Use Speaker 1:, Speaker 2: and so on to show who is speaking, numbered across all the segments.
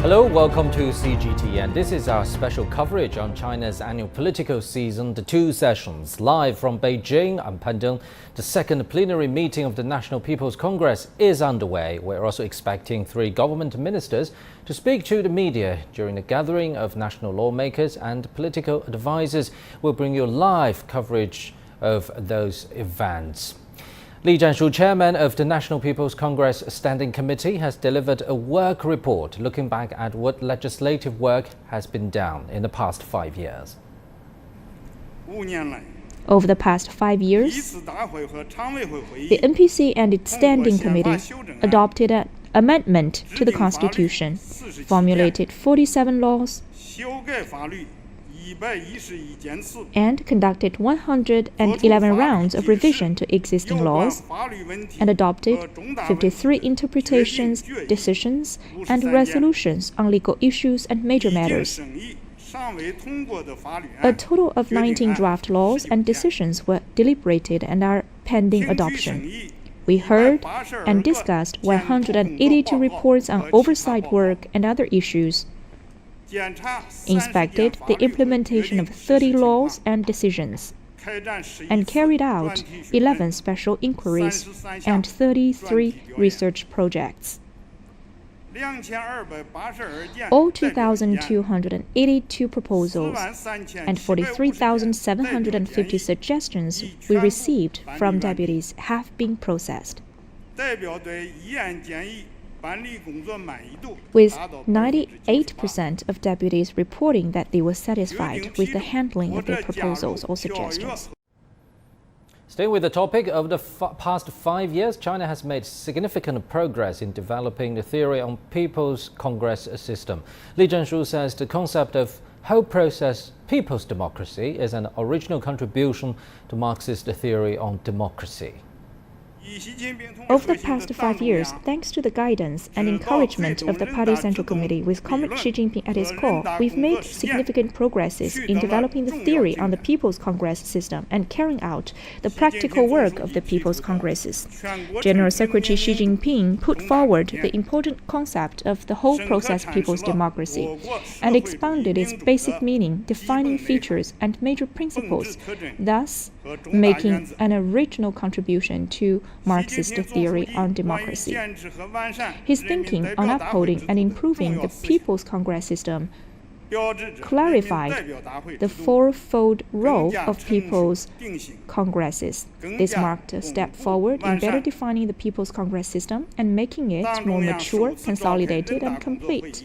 Speaker 1: Hello, welcome to CGTN. This is our special coverage on China's annual political season, the two sessions. Live from Beijing, I'm Pan Deng. The second plenary meeting of the National People's Congress is underway. We're also expecting 3 government ministers to speak to the media during the gathering of national lawmakers and political advisors. We'll bring you live coverage of those events. Li Zhanshu, chairman of the National People's Congress Standing Committee, has delivered a work report looking back at what legislative work has been done in the past 5 years.
Speaker 2: Over the past 5 years, the NPC and its Standing Committee adopted an amendment to the Constitution, formulated 47 laws, and conducted 111 rounds of revision to existing laws, and adopted 53 interpretations, decisions, and resolutions on legal issues and major matters. A total of 19 draft laws and decisions were deliberated and are pending adoption. We heard and discussed 182 reports on oversight work and other issues, inspected the implementation of 30 laws and decisions, and carried out 11 special inquiries and 33 research projects. All 2,282 proposals and 43,750 suggestions we received from deputies have been processed, with 98% of deputies reporting that they were satisfied with the handling of their proposals or suggestions.
Speaker 1: Staying with the topic, over the past 5 years, China has made significant progress in developing the theory on People's Congress system. Li Zhanshu says the concept of whole process people's democracy is an original contribution to Marxist theory on democracy.
Speaker 2: Over the past 5 years, thanks to the guidance and encouragement of the Party Central Committee with Comrade Xi Jinping at its core, we've made significant progresses in developing the theory on the People's Congress system and carrying out the practical work of the People's Congresses. General Secretary Xi Jinping put forward the important concept of the whole process people's democracy and expounded its basic meaning, defining features and major principles, thus making an original contribution to Marxist theory on democracy. His thinking on upholding and improving the People's Congress system clarified the fourfold role of People's Congresses. This marked a step forward in better defining the People's Congress system and making it more mature, consolidated, and complete.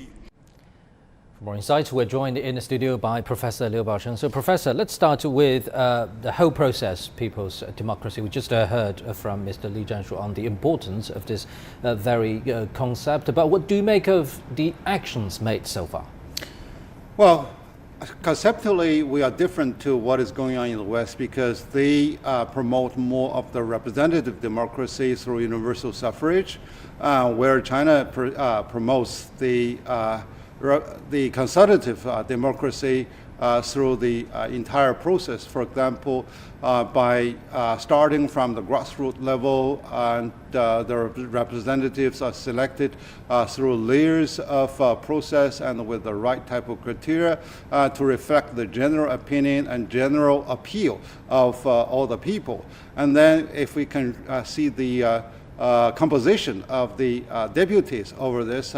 Speaker 1: For more insights, we're joined in the studio by Professor Liu Baocheng. So, Professor, let's start with the whole process, people's democracy. We just heard from Mr. Li Zhanshu on the importance of this very concept. But what do you make of the actions made so far?
Speaker 3: Well, conceptually, we are different to what is going on in the West because they promote more of the representative democracy through universal suffrage, where China promotes the consultative democracy through the entire process. For example, by starting from the grassroots level, and the representatives are selected through layers of process and with the right type of criteria to reflect the general opinion and general appeal of all the people. And then if we can see the composition of the deputies over this,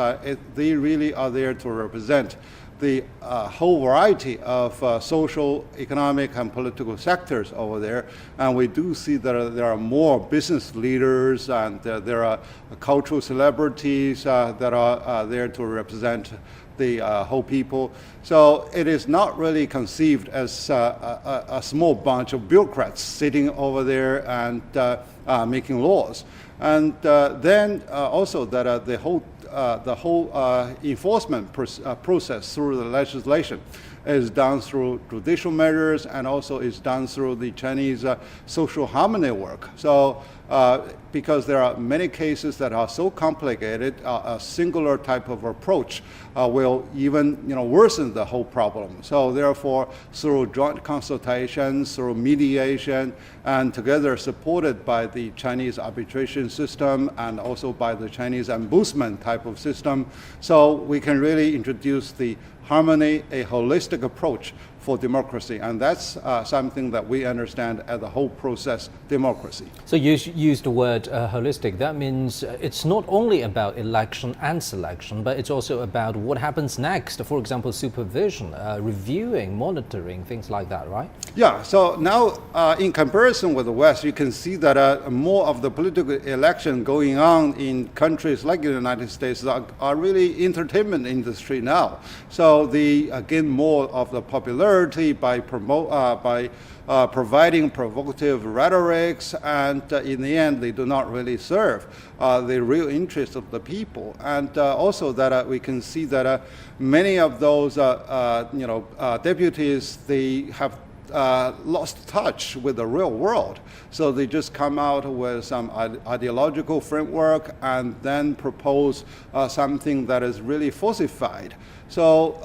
Speaker 3: they really are there to represent the whole variety of social, economic, and political sectors over there. And we do see that there are more business leaders and there are cultural celebrities that are there to represent the whole people. So it is not really conceived as a small bunch of bureaucrats sitting over there and making laws. And then also that the whole enforcement process through the legislation is done through judicial measures and also is done through the Chinese social harmony work. So because there are many cases that are so complicated, a singular type of approach will even worsen the whole problem. So therefore, through joint consultations, through mediation, and together supported by the Chinese arbitration system and also by the Chinese ombudsman type type of system. So we can really introduce the harmony, a holistic approach for democracy. And that's something that we understand as a whole process democracy.
Speaker 1: So you use the word holistic. That means it's not only about election and selection, but it's also about what happens next. For example, supervision, reviewing, monitoring, things like that, right?
Speaker 3: Yeah, so now in comparison with the West, you can see that more of the political election going on in countries like the United States are really entertainment industry now. So they gain more of the popularity by providing provocative rhetorics, and in the end, they do not really serve the real interest of the people. And also that we can see that many of those deputies, they have lost touch with the real world. So they just come out with some ideological framework and then propose something that is really falsified. So,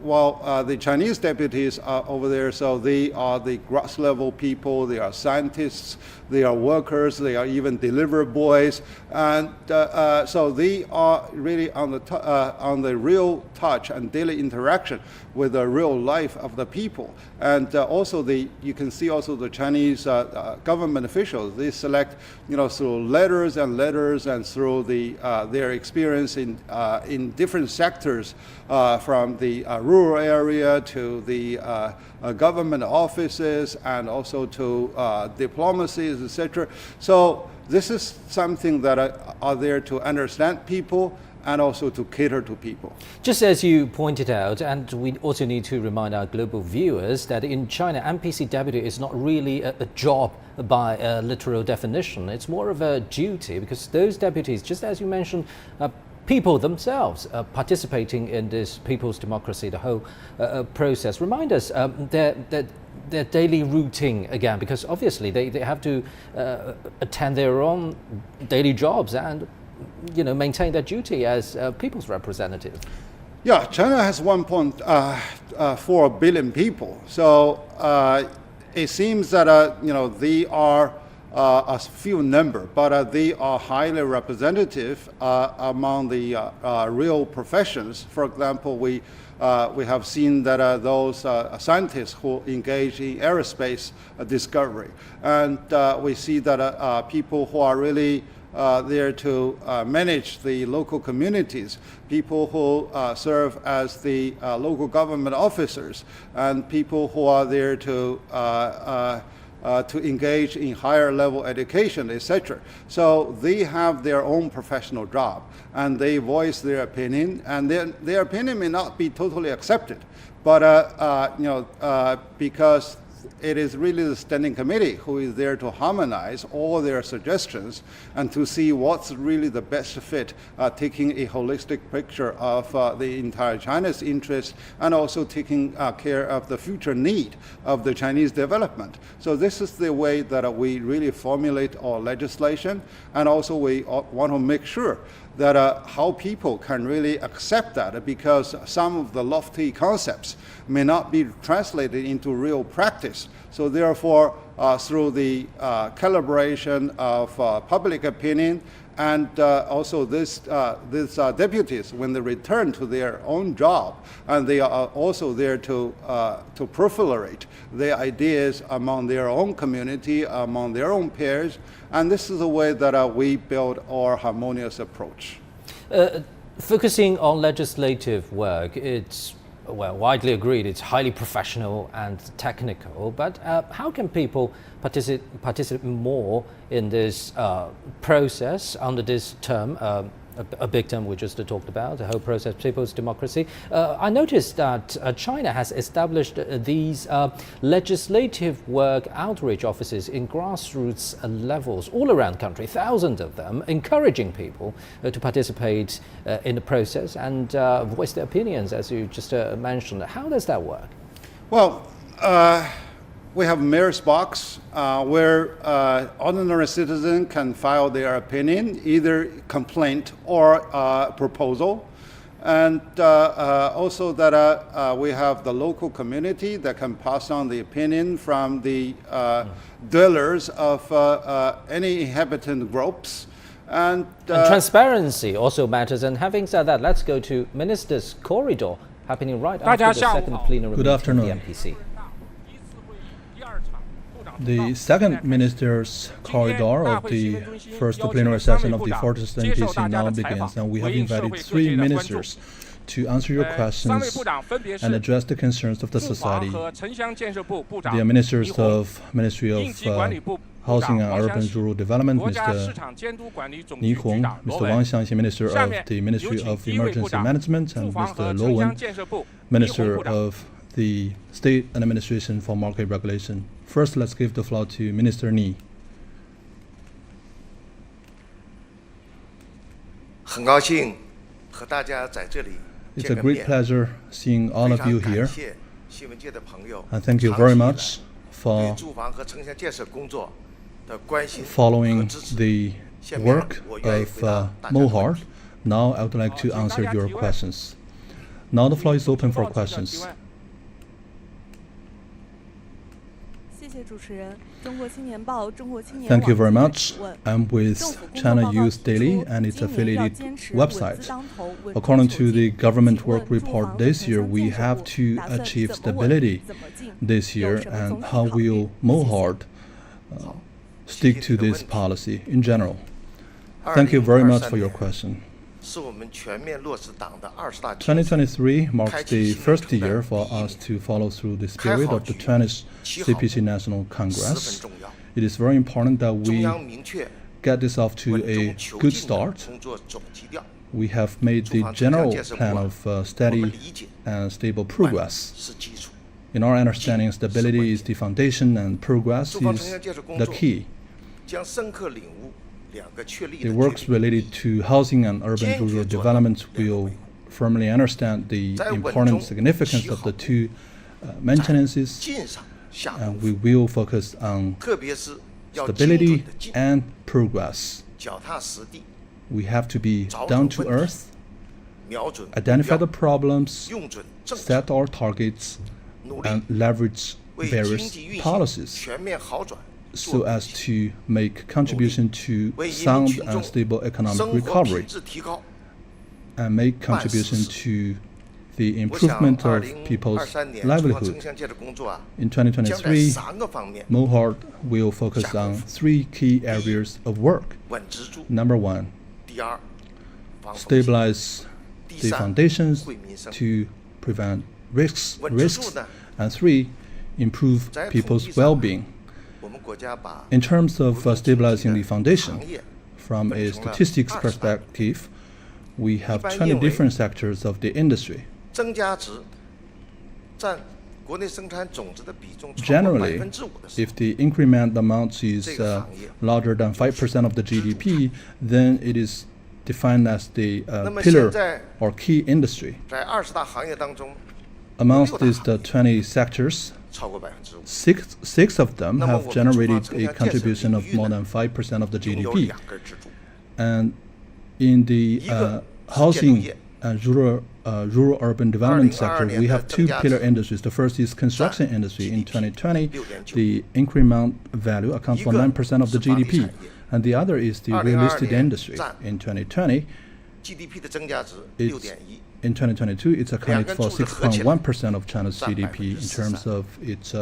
Speaker 3: while the Chinese deputies are over there, so they are the grass level people, they are scientists, they are workers, they are even delivery boys, and so they are really on the real touch and daily interaction with the real life of the people. And also you can see also the Chinese government officials, they select, through letters and through their experience in different sectors, from the rural area to the government offices and also to diplomacies, etc. So this is something that are there to understand people and also to cater to people.
Speaker 1: Just as you pointed out, and we also need to remind our global viewers that in China, NPC deputy is not really a job by a literal definition. It's more of a duty, because those deputies, just as you mentioned, people themselves participating in this people's democracy, the whole process. Remind us their daily routine again, because obviously they have to attend their own daily jobs and maintain their duty as people's representative.
Speaker 3: Yeah, China has 1.4 billion people. So it seems that they are a few number, but they are highly representative among the real professions. For example, we have seen that those scientists who engage in aerospace discovery, and we see that people who are really there to manage the local communities, people who serve as the local government officers, and people who are there to engage in higher level education, etc. So they have their own professional job, and they voice their opinion, and their opinion may not be totally accepted, but because it is really the standing committee who is there to harmonize all their suggestions and to see what's really the best fit, taking a holistic picture of the entire China's interest and also taking care of the future need of the Chinese development. So this is the way that we really formulate our legislation, and also we want to make sure that how people can really accept that, because some of the lofty concepts may not be translated into real practice. So therefore, through the calibration of public opinion, and also these deputies, when they return to their own job, and they are also there to proliferate their ideas among their own community, among their own peers, and this is the way that we build our harmonious approach.
Speaker 1: Focusing on legislative work, it's widely agreed it's highly professional and technical, but how can people participate more in this process under this term, a big term we just talked about, the whole process, people's democracy? I noticed that China has established these legislative work outreach offices in grassroots levels all around the country, thousands of them, encouraging people to participate in the process and voice their opinions, as you just mentioned. How does that work?
Speaker 3: Well, we have mayor's box where ordinary citizen can file their opinion, either complaint or proposal. And also that we have the local community that can pass on the opinion from the dwellers of any inhabitant groups. And
Speaker 1: transparency also matters. And having said that, let's go to Minister's Corridor, happening right after the second plenary
Speaker 4: Good
Speaker 1: meeting
Speaker 4: afternoon.
Speaker 1: of the NPC.
Speaker 4: The second Minister's Corridor of the first plenary session of the 40th NPC now begins, and we have invited 3 ministers to answer your questions and address the concerns of the society. They are ministers of Ministry of Housing and Urban Rural Development, Mr. Ni Hong, Mr. Wang Xiangxin, Minister of the Ministry of Emergency Management, and Mr. Luo Wen, Minister of the State Administration for Market Regulation. First, let's give the floor to Minister Ni.
Speaker 5: 很高兴和大家在这里
Speaker 4: It's
Speaker 5: 见
Speaker 4: a
Speaker 5: 个
Speaker 4: great
Speaker 5: 面。
Speaker 4: pleasure seeing all
Speaker 5: 非
Speaker 4: of you
Speaker 5: 常
Speaker 4: here,
Speaker 5: 感谢新闻界的朋友
Speaker 4: and thank you very
Speaker 5: 长期以来
Speaker 4: much
Speaker 5: 对
Speaker 4: for
Speaker 5: 住房和城乡建设工作的关心和
Speaker 4: following
Speaker 5: 支持。
Speaker 4: the
Speaker 5: 下面
Speaker 4: work
Speaker 5: 我愿意
Speaker 4: of
Speaker 5: 回答大家的问
Speaker 4: MOHAR.
Speaker 5: 题。
Speaker 4: Now I would like to answer your questions. Now the floor is open for questions.
Speaker 6: 谢谢主持人。中国青年报、中国青年
Speaker 4: Thank you
Speaker 6: 网
Speaker 4: very
Speaker 6: 记者
Speaker 4: much.
Speaker 6: 提问
Speaker 4: I'm with
Speaker 6: 政府工作
Speaker 4: China
Speaker 6: 报告
Speaker 4: Youth
Speaker 6: 指
Speaker 4: Daily
Speaker 6: 出
Speaker 4: and its
Speaker 6: 今年要
Speaker 4: affiliated
Speaker 6: 坚持稳字
Speaker 4: website.
Speaker 6: 当头稳中
Speaker 4: According
Speaker 6: 求
Speaker 4: to the
Speaker 6: 进
Speaker 4: government
Speaker 6: 请问
Speaker 4: work
Speaker 6: 住
Speaker 4: report
Speaker 6: 房和
Speaker 4: this
Speaker 6: 城
Speaker 4: year,
Speaker 6: 乡
Speaker 4: we
Speaker 6: 建设
Speaker 4: have
Speaker 6: 部
Speaker 4: to
Speaker 6: 打算
Speaker 4: achieve
Speaker 6: 怎么稳
Speaker 4: stability
Speaker 6: 怎么进
Speaker 4: this
Speaker 6: 有
Speaker 4: year,
Speaker 6: 什么
Speaker 4: and
Speaker 6: 总体
Speaker 4: how
Speaker 6: 考虑
Speaker 4: will
Speaker 6: 谢谢
Speaker 4: MOHAR stick to this
Speaker 5: 谢谢你的问题。
Speaker 4: policy in general? Thank you very much for your
Speaker 5: 2023
Speaker 4: question.
Speaker 5: 是我们全面落实党的20大精神
Speaker 4: 2023 marks the first year for us to follow through the spirit of the 20th CPC National
Speaker 5: 十分
Speaker 4: Congress.
Speaker 5: 重要。
Speaker 4: It is very important that
Speaker 5: 中
Speaker 4: we
Speaker 5: 央明确
Speaker 4: get this off to
Speaker 5: 稳
Speaker 4: a
Speaker 5: 中求
Speaker 4: good
Speaker 5: 进的
Speaker 4: start.
Speaker 5: 工作总基调。
Speaker 4: We have made the
Speaker 5: 住房城乡
Speaker 4: general
Speaker 5: 建设部
Speaker 4: plan
Speaker 5: 啊
Speaker 4: of
Speaker 5: 我们
Speaker 4: steady
Speaker 5: 理解
Speaker 4: and stable
Speaker 5: 稳
Speaker 4: progress.
Speaker 5: 是基础。
Speaker 4: In our understanding, stability is the foundation and progress
Speaker 5: 住房城
Speaker 4: is
Speaker 5: 乡建设工
Speaker 4: the
Speaker 5: 作
Speaker 4: key.
Speaker 5: 将深刻领悟两个确立
Speaker 4: The
Speaker 5: 的
Speaker 4: works
Speaker 5: 决定
Speaker 4: related to housing and urban rural development will firmly understand the important significance of the two maintenances,
Speaker 5: 进上下功
Speaker 4: and
Speaker 5: 夫
Speaker 4: we will focus on
Speaker 5: 特别是要精准
Speaker 4: stability
Speaker 5: 的进，
Speaker 4: and progress.
Speaker 5: 脚踏实地，
Speaker 4: We have to be down to earth,
Speaker 5: 瞄准目
Speaker 4: identify
Speaker 5: 标
Speaker 4: the problems,
Speaker 5: 用准政策，
Speaker 4: set our targets,
Speaker 5: 努力
Speaker 4: and leverage
Speaker 5: 为经
Speaker 4: various
Speaker 5: 济运行
Speaker 4: policies
Speaker 5: 全面好转
Speaker 4: so
Speaker 5: 做
Speaker 4: as
Speaker 5: 贡献，
Speaker 4: to make contribution to
Speaker 5: 为人民
Speaker 4: sound
Speaker 5: 群
Speaker 4: and
Speaker 5: 众
Speaker 4: stable economic
Speaker 5: 生活
Speaker 4: recovery
Speaker 5: 品质提高。
Speaker 4: and make contribution to the improvement
Speaker 5: 我想
Speaker 4: of people's
Speaker 5: 2023年中央
Speaker 4: livelihood.
Speaker 5: 城乡建设工作啊，
Speaker 4: In
Speaker 5: 将在
Speaker 4: 2023,
Speaker 5: 3个方面
Speaker 4: MOHAR will focus on 3 key areas of work.
Speaker 5: 稳支柱。
Speaker 4: Number 1,
Speaker 5: 第二，防风险
Speaker 4: stabilize
Speaker 5: 第
Speaker 4: the
Speaker 5: 三，
Speaker 4: foundations
Speaker 5: 惠民生。
Speaker 4: to prevent risks,
Speaker 5: 稳支柱
Speaker 4: risks,
Speaker 5: 呢，
Speaker 4: and 3, improve
Speaker 5: 在统
Speaker 4: people's
Speaker 5: 计上呢
Speaker 4: well-being.
Speaker 5: 我们国家把
Speaker 4: In terms of
Speaker 5: 国际经济
Speaker 4: stabilizing
Speaker 5: 的
Speaker 4: the foundation,
Speaker 5: 行业
Speaker 4: from a
Speaker 5: 分成了
Speaker 4: statistics
Speaker 5: 20大
Speaker 4: perspective, we have
Speaker 5: 一般
Speaker 4: 20
Speaker 5: 认为
Speaker 4: different sectors of the industry.
Speaker 5: 增加值占国内生产总值的比重超过
Speaker 4: Generally,
Speaker 5: 5%的时候
Speaker 4: if the increment amount is
Speaker 5: 这个行业
Speaker 4: larger than 5% of the GDP, then it is defined as the
Speaker 5: 那么
Speaker 4: pillar
Speaker 5: 现在
Speaker 4: or key industry.
Speaker 5: 在20大行业当中
Speaker 4: Amongst
Speaker 5: 6大
Speaker 4: these
Speaker 5: 行业
Speaker 4: 20 sectors,
Speaker 5: 超过5%，
Speaker 4: six of them
Speaker 5: 那么
Speaker 4: have
Speaker 5: 我们住房
Speaker 4: generated
Speaker 5: 城
Speaker 4: a
Speaker 5: 乡建设
Speaker 4: contribution of
Speaker 5: 领域
Speaker 4: more
Speaker 5: 呢
Speaker 4: than 5% of the
Speaker 5: 拥有
Speaker 4: GDP.
Speaker 5: 2根支柱，
Speaker 4: And in the
Speaker 5: 一个是建筑
Speaker 4: housing
Speaker 5: 业
Speaker 4: and rural urban development sector,
Speaker 5: 2022
Speaker 4: we have 2
Speaker 5: 增加
Speaker 4: pillar
Speaker 5: 值
Speaker 4: industries. The first is construction industry. In 2020,
Speaker 5: 6.9
Speaker 4: the increment value accounts for 9% of the
Speaker 5: 一个是房地
Speaker 4: GDP.
Speaker 5: 产业
Speaker 4: And the other is the real
Speaker 5: 2022
Speaker 4: estate
Speaker 5: 年
Speaker 4: industry.
Speaker 5: 占
Speaker 4: In 2020,
Speaker 5: GDP 的增加值
Speaker 4: it's
Speaker 5: 6.1%，
Speaker 4: in 2022, it's accounted for 6.1% of China's
Speaker 5: 占
Speaker 4: GDP in terms
Speaker 5: 13%。
Speaker 4: of its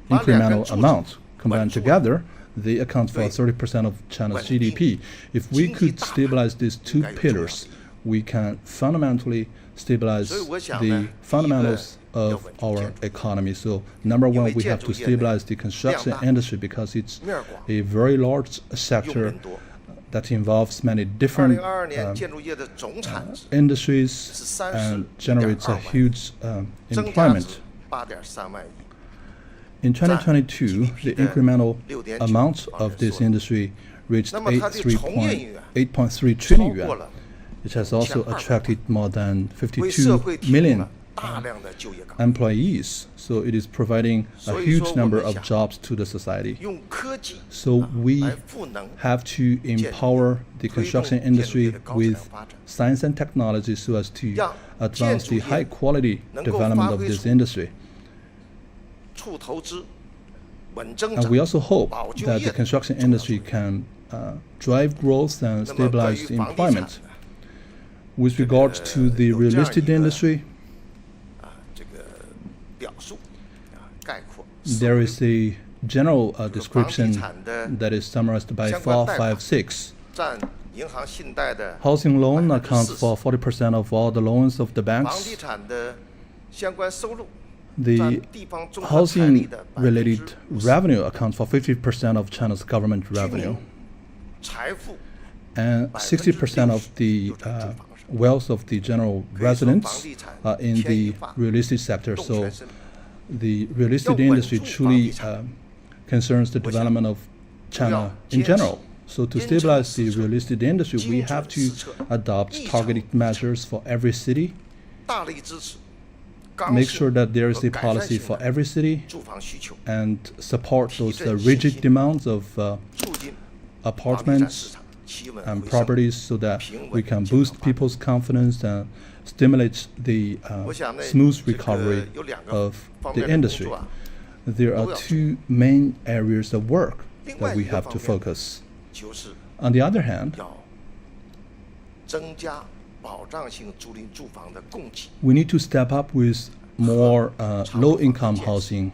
Speaker 5: 把两根
Speaker 4: incremental
Speaker 5: 柱子
Speaker 4: amount.
Speaker 5: 稳
Speaker 4: Combined
Speaker 5: 住了
Speaker 4: together, they account for
Speaker 5: 对
Speaker 4: 30% of China's
Speaker 5: 稳定
Speaker 4: GDP. If we
Speaker 5: 经济
Speaker 4: could
Speaker 5: 大盘
Speaker 4: stabilize these 2
Speaker 5: 应该有重要
Speaker 4: pillars,
Speaker 5: 的意义。
Speaker 4: we can fundamentally stabilize
Speaker 5: 所以我想
Speaker 4: the
Speaker 5: 呢，
Speaker 4: fundamentals
Speaker 5: 第一个
Speaker 4: of
Speaker 5: 要稳定
Speaker 4: our
Speaker 5: 建筑。
Speaker 4: economy. So number
Speaker 5: 因
Speaker 4: one,
Speaker 5: 为
Speaker 4: we
Speaker 5: 建
Speaker 4: have
Speaker 5: 筑
Speaker 4: to
Speaker 5: 业呢，
Speaker 4: stabilize the construction
Speaker 5: 量大，
Speaker 4: industry because it's
Speaker 5: 面儿广，
Speaker 4: a very large
Speaker 5: 用
Speaker 4: sector
Speaker 5: 人多。
Speaker 4: that involves many different
Speaker 5: 2022年建筑业的总产值
Speaker 4: industries
Speaker 5: 是
Speaker 4: and generates a
Speaker 5: 30.2
Speaker 4: huge
Speaker 5: 增加
Speaker 4: employment.
Speaker 5: 值8.3万亿。
Speaker 4: In 2022, the incremental amount of this
Speaker 5: 6.1%
Speaker 4: industry reached
Speaker 5: 那么它的从业人员
Speaker 4: 8.3
Speaker 5: 超
Speaker 4: trillion
Speaker 5: 过
Speaker 4: yuan.
Speaker 5: 了
Speaker 4: It has also
Speaker 5: 5200
Speaker 4: attracted more than
Speaker 5: 为社会
Speaker 4: 52
Speaker 5: 提供
Speaker 4: million
Speaker 5: 了大量的就业岗位，
Speaker 4: employees. So it is providing a
Speaker 5: 所以
Speaker 4: huge
Speaker 5: 说，
Speaker 4: number
Speaker 5: 我们
Speaker 4: of
Speaker 5: 想
Speaker 4: jobs to the society.
Speaker 5: 用科技
Speaker 4: So we
Speaker 5: 来赋能
Speaker 4: have to empower the
Speaker 5: 推动
Speaker 4: construction
Speaker 5: 建筑业
Speaker 4: industry
Speaker 5: 的高质量
Speaker 4: with
Speaker 5: 发展，
Speaker 4: science and technology so as to
Speaker 5: 让
Speaker 4: advance
Speaker 5: 建筑
Speaker 4: the
Speaker 5: 业
Speaker 4: high quality
Speaker 5: 能够
Speaker 4: development
Speaker 5: 发
Speaker 4: of
Speaker 5: 挥
Speaker 4: this
Speaker 5: 出
Speaker 4: industry.
Speaker 5: 促投资、稳增
Speaker 4: And
Speaker 5: 长
Speaker 4: we also hope
Speaker 5: 保就
Speaker 4: that
Speaker 5: 业
Speaker 4: the
Speaker 5: 的
Speaker 4: construction
Speaker 5: 重要
Speaker 4: industry
Speaker 5: 作用。
Speaker 4: can drive growth and
Speaker 5: 那么关于
Speaker 4: stabilize
Speaker 5: 房地产
Speaker 4: employment. With regard to the real estate industry,
Speaker 5: 这个表述概括
Speaker 4: there is a general description that is summarized by 456.
Speaker 5: 占银行信贷的
Speaker 4: Housing loan accounts
Speaker 5: 40%.
Speaker 4: for 40% of all the loans of the
Speaker 5: 房地
Speaker 4: banks.
Speaker 5: 产的相关收入
Speaker 4: The
Speaker 5: 占地方综合财力
Speaker 4: housing
Speaker 5: 的
Speaker 4: related
Speaker 5: 50%.
Speaker 4: revenue accounts for 50% of China's government
Speaker 5: 居
Speaker 4: revenue.
Speaker 5: 民财富
Speaker 4: And 60% of the wealth of the general residents are in the real estate sector. So the real estate industry truly concerns the development of China in general. So to stabilize the real estate industry, we have to adopt targeted measures for every city,
Speaker 5: 大力支持刚
Speaker 4: make
Speaker 5: 性
Speaker 4: sure that there is
Speaker 5: 和
Speaker 4: a
Speaker 5: 改善
Speaker 4: policy
Speaker 5: 性
Speaker 4: for
Speaker 5: 的
Speaker 4: every city,
Speaker 5: 住房需求，
Speaker 4: and support those rigid demands of
Speaker 5: 促进房地产
Speaker 4: apartments
Speaker 5: 市场企稳
Speaker 4: and
Speaker 5: 回升。
Speaker 4: properties so that we can boost people's confidence and stimulate the
Speaker 5: 我想呢，
Speaker 4: smooth
Speaker 5: 这个
Speaker 4: recovery
Speaker 5: 有两个
Speaker 4: of
Speaker 5: 方
Speaker 4: the
Speaker 5: 面的工
Speaker 4: industry.
Speaker 5: 作啊。
Speaker 4: There are two main areas of work
Speaker 5: 另外
Speaker 4: that we
Speaker 5: 一个
Speaker 4: have
Speaker 5: 方
Speaker 4: to
Speaker 5: 面
Speaker 4: focus.
Speaker 5: 就是
Speaker 4: On the other hand,
Speaker 5: 要增加保障性租赁住房的供给，
Speaker 4: we need to step up with more low-income housing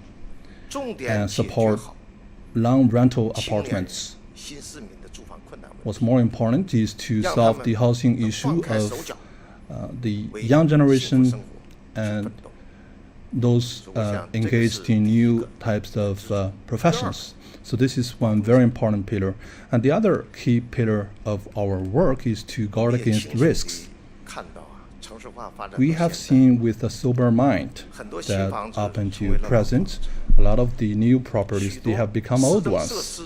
Speaker 5: 重点
Speaker 4: and
Speaker 5: 解决
Speaker 4: support
Speaker 5: 好
Speaker 4: long rental
Speaker 5: 青年人
Speaker 4: apartments.
Speaker 5: 新市民的住房困难问
Speaker 4: What's
Speaker 5: 题，
Speaker 4: more important is to
Speaker 5: 让他
Speaker 4: solve
Speaker 5: 们
Speaker 4: the housing
Speaker 5: 能
Speaker 4: issue
Speaker 5: 放开手
Speaker 4: of
Speaker 5: 脚，
Speaker 4: the
Speaker 5: 为
Speaker 4: young
Speaker 5: 幸福
Speaker 4: generation
Speaker 5: 生活去
Speaker 4: and
Speaker 5: 奋斗。
Speaker 4: those engaged in new types of professions. So this is one very important pillar. And the other key pillar of our work is to guard
Speaker 5: 我们也
Speaker 4: against
Speaker 5: 清楚地
Speaker 4: risks.
Speaker 5: 看到啊，城市化发展
Speaker 4: We
Speaker 5: 到
Speaker 4: have
Speaker 5: 现在
Speaker 4: seen with a sober mind
Speaker 5: 很多新
Speaker 4: that
Speaker 5: 房子
Speaker 4: up
Speaker 5: 成
Speaker 4: until
Speaker 5: 为了老
Speaker 4: present, a lot of the new properties,
Speaker 5: 许
Speaker 4: they
Speaker 5: 多
Speaker 4: have become
Speaker 5: 市
Speaker 4: old
Speaker 5: 政
Speaker 4: ones.
Speaker 5: 设施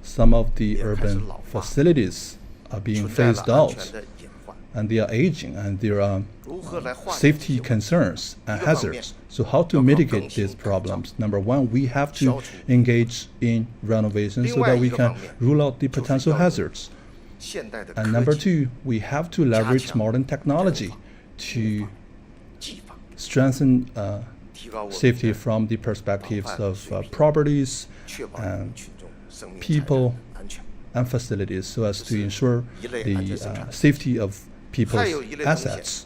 Speaker 4: Some of the
Speaker 5: 也开始
Speaker 4: urban
Speaker 5: 老化，
Speaker 4: facilities are being
Speaker 5: 存在了
Speaker 4: phased
Speaker 5: 安
Speaker 4: out,
Speaker 5: 全的隐患。
Speaker 4: and they are aging, and there are
Speaker 5: 如何来化解这
Speaker 4: safety
Speaker 5: 些问题？
Speaker 4: concerns and
Speaker 5: 一个方面，
Speaker 4: hazards. So how to
Speaker 5: 要靠
Speaker 4: mitigate
Speaker 5: 更新
Speaker 4: these
Speaker 5: 改造。
Speaker 4: problems? Number one, we have to
Speaker 5: 消除
Speaker 4: engage in renovation
Speaker 5: 另
Speaker 4: so
Speaker 5: 外
Speaker 4: that
Speaker 5: 一
Speaker 4: we
Speaker 5: 个
Speaker 4: can
Speaker 5: 方面，
Speaker 4: rule out the
Speaker 5: 就是
Speaker 4: potential
Speaker 5: 要
Speaker 4: hazards.
Speaker 5: 现代的
Speaker 4: And
Speaker 5: 科
Speaker 4: number
Speaker 5: 技
Speaker 4: two, we have to leverage
Speaker 5: 加强
Speaker 4: modern technology to
Speaker 5: 技法，
Speaker 4: strengthen
Speaker 5: 提高我们
Speaker 4: safety
Speaker 5: 的
Speaker 4: from the perspectives
Speaker 5: 防范
Speaker 4: of
Speaker 5: 水平，
Speaker 4: properties
Speaker 5: 确保
Speaker 4: and
Speaker 5: 群众生命财
Speaker 4: people
Speaker 5: 产安全。
Speaker 4: and facilities so as to ensure
Speaker 5: 一类
Speaker 4: the
Speaker 5: 安全生产。
Speaker 4: safety of people's
Speaker 5: 还有一类风险，
Speaker 4: assets.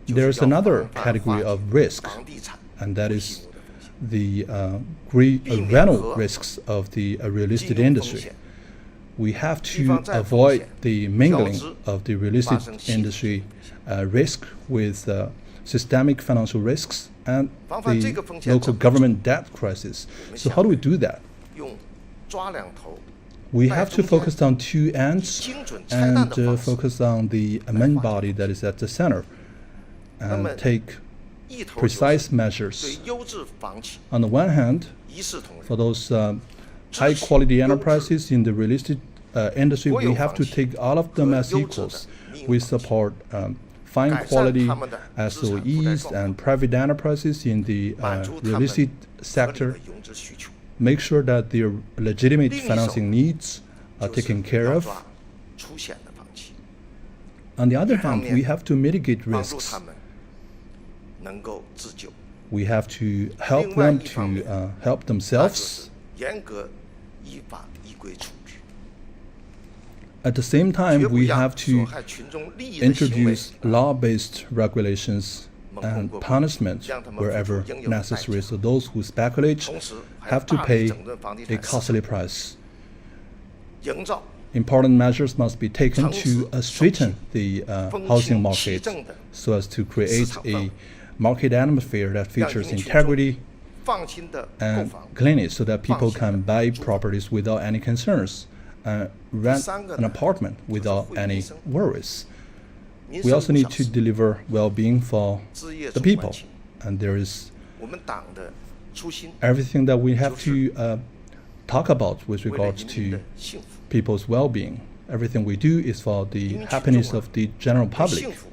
Speaker 5: 就是
Speaker 4: There's
Speaker 5: 要
Speaker 4: another
Speaker 5: 防范
Speaker 4: category
Speaker 5: 化
Speaker 4: of
Speaker 5: 解
Speaker 4: risk,
Speaker 5: 房地产
Speaker 4: and that
Speaker 5: 违
Speaker 4: is
Speaker 5: 纪的风险。
Speaker 4: the
Speaker 5: 避免
Speaker 4: rental
Speaker 5: 和
Speaker 4: risks of the real
Speaker 5: 金
Speaker 4: estate
Speaker 5: 融风
Speaker 4: industry.
Speaker 5: 险
Speaker 4: We have
Speaker 5: 地
Speaker 4: to
Speaker 5: 方债风
Speaker 4: avoid
Speaker 5: 险
Speaker 4: the mingling
Speaker 5: 交织
Speaker 4: of the real estate
Speaker 5: 发生系统
Speaker 4: industry risk with systemic financial risks and
Speaker 5: 防范这
Speaker 4: the
Speaker 5: 个风险
Speaker 4: local
Speaker 5: 怎么
Speaker 4: government debt crisis. So how do we do that?
Speaker 5: 用抓两头
Speaker 4: We
Speaker 5: 在
Speaker 4: have to
Speaker 5: 中间
Speaker 4: focus on two ends
Speaker 5: 精准拆弹
Speaker 4: and
Speaker 5: 的方式
Speaker 4: focus on the main body that is at the center
Speaker 5: 那么
Speaker 4: and take
Speaker 5: 一头就是
Speaker 4: precise
Speaker 5: 对
Speaker 4: measures.
Speaker 5: 优质房企
Speaker 4: On the one hand,
Speaker 5: 一视同
Speaker 4: for
Speaker 5: 仁，
Speaker 4: those high quality enterprises in the real estate industry, we have to take all of them as equals. We support fine quality SOEs and private enterprises in the
Speaker 5: 满足他
Speaker 4: real
Speaker 5: 们
Speaker 4: estate
Speaker 5: 合理
Speaker 4: sector.
Speaker 5: 的融资需求。
Speaker 4: Make sure that their legitimate
Speaker 5: 另一手
Speaker 4: financing needs are
Speaker 5: 就是
Speaker 4: taken care
Speaker 5: 要
Speaker 4: of.
Speaker 5: 抓出险的房企，
Speaker 4: On the other
Speaker 5: 一方
Speaker 4: hand,
Speaker 5: 面
Speaker 4: we have to mitigate
Speaker 5: 帮助
Speaker 4: risks.
Speaker 5: 他们能够自救。
Speaker 4: We have to help
Speaker 5: 另外
Speaker 4: them
Speaker 5: 一方面
Speaker 4: to help
Speaker 5: 那就
Speaker 4: themselves.
Speaker 5: 是严格依法依规处置，
Speaker 4: At the same
Speaker 5: 绝
Speaker 4: time,
Speaker 5: 不
Speaker 4: we
Speaker 5: 让
Speaker 4: have
Speaker 5: 损
Speaker 4: to
Speaker 5: 害群众利益的行为
Speaker 4: introduce law-based regulations and punishment wherever necessary. So those who speculate
Speaker 5: 同时还
Speaker 4: have to
Speaker 5: 大力
Speaker 4: pay
Speaker 5: 整顿房地
Speaker 4: a
Speaker 5: 产市场，
Speaker 4: costly price.
Speaker 5: 营造
Speaker 4: Important measures must be taken to straighten the
Speaker 5: 风
Speaker 4: housing
Speaker 5: 清气
Speaker 4: market
Speaker 5: 正的
Speaker 4: so as to create
Speaker 5: 市场氛围。
Speaker 4: a market atmosphere that
Speaker 5: 让
Speaker 4: features
Speaker 5: 人民群众
Speaker 4: integrity
Speaker 5: 放心的购
Speaker 4: and
Speaker 5: 房。
Speaker 4: cleanliness so that people
Speaker 5: 放心
Speaker 4: can
Speaker 5: 地
Speaker 4: buy
Speaker 5: 住
Speaker 4: properties without any concerns and rent
Speaker 5: 三个
Speaker 4: an
Speaker 5: 呢，
Speaker 4: apartment
Speaker 5: 就是
Speaker 4: without
Speaker 5: 惠民
Speaker 4: any
Speaker 5: 生。
Speaker 4: worries.
Speaker 5: 民
Speaker 4: We
Speaker 5: 生
Speaker 4: also
Speaker 5: 无
Speaker 4: need
Speaker 5: 小
Speaker 4: to
Speaker 5: 事，
Speaker 4: deliver well-being for
Speaker 5: 枝叶
Speaker 4: the
Speaker 5: 重
Speaker 4: people,
Speaker 5: 万顷。
Speaker 4: and there is
Speaker 5: 我们党的初心，
Speaker 4: everything that we have
Speaker 5: 就是
Speaker 4: to talk about with
Speaker 5: 为了
Speaker 4: regards
Speaker 5: 人民
Speaker 4: to
Speaker 5: 的幸福。
Speaker 4: people's well-being. Everything we do is for the
Speaker 5: 因为群众啊，
Speaker 4: happiness of the general
Speaker 5: 对
Speaker 4: public.
Speaker 5: 幸福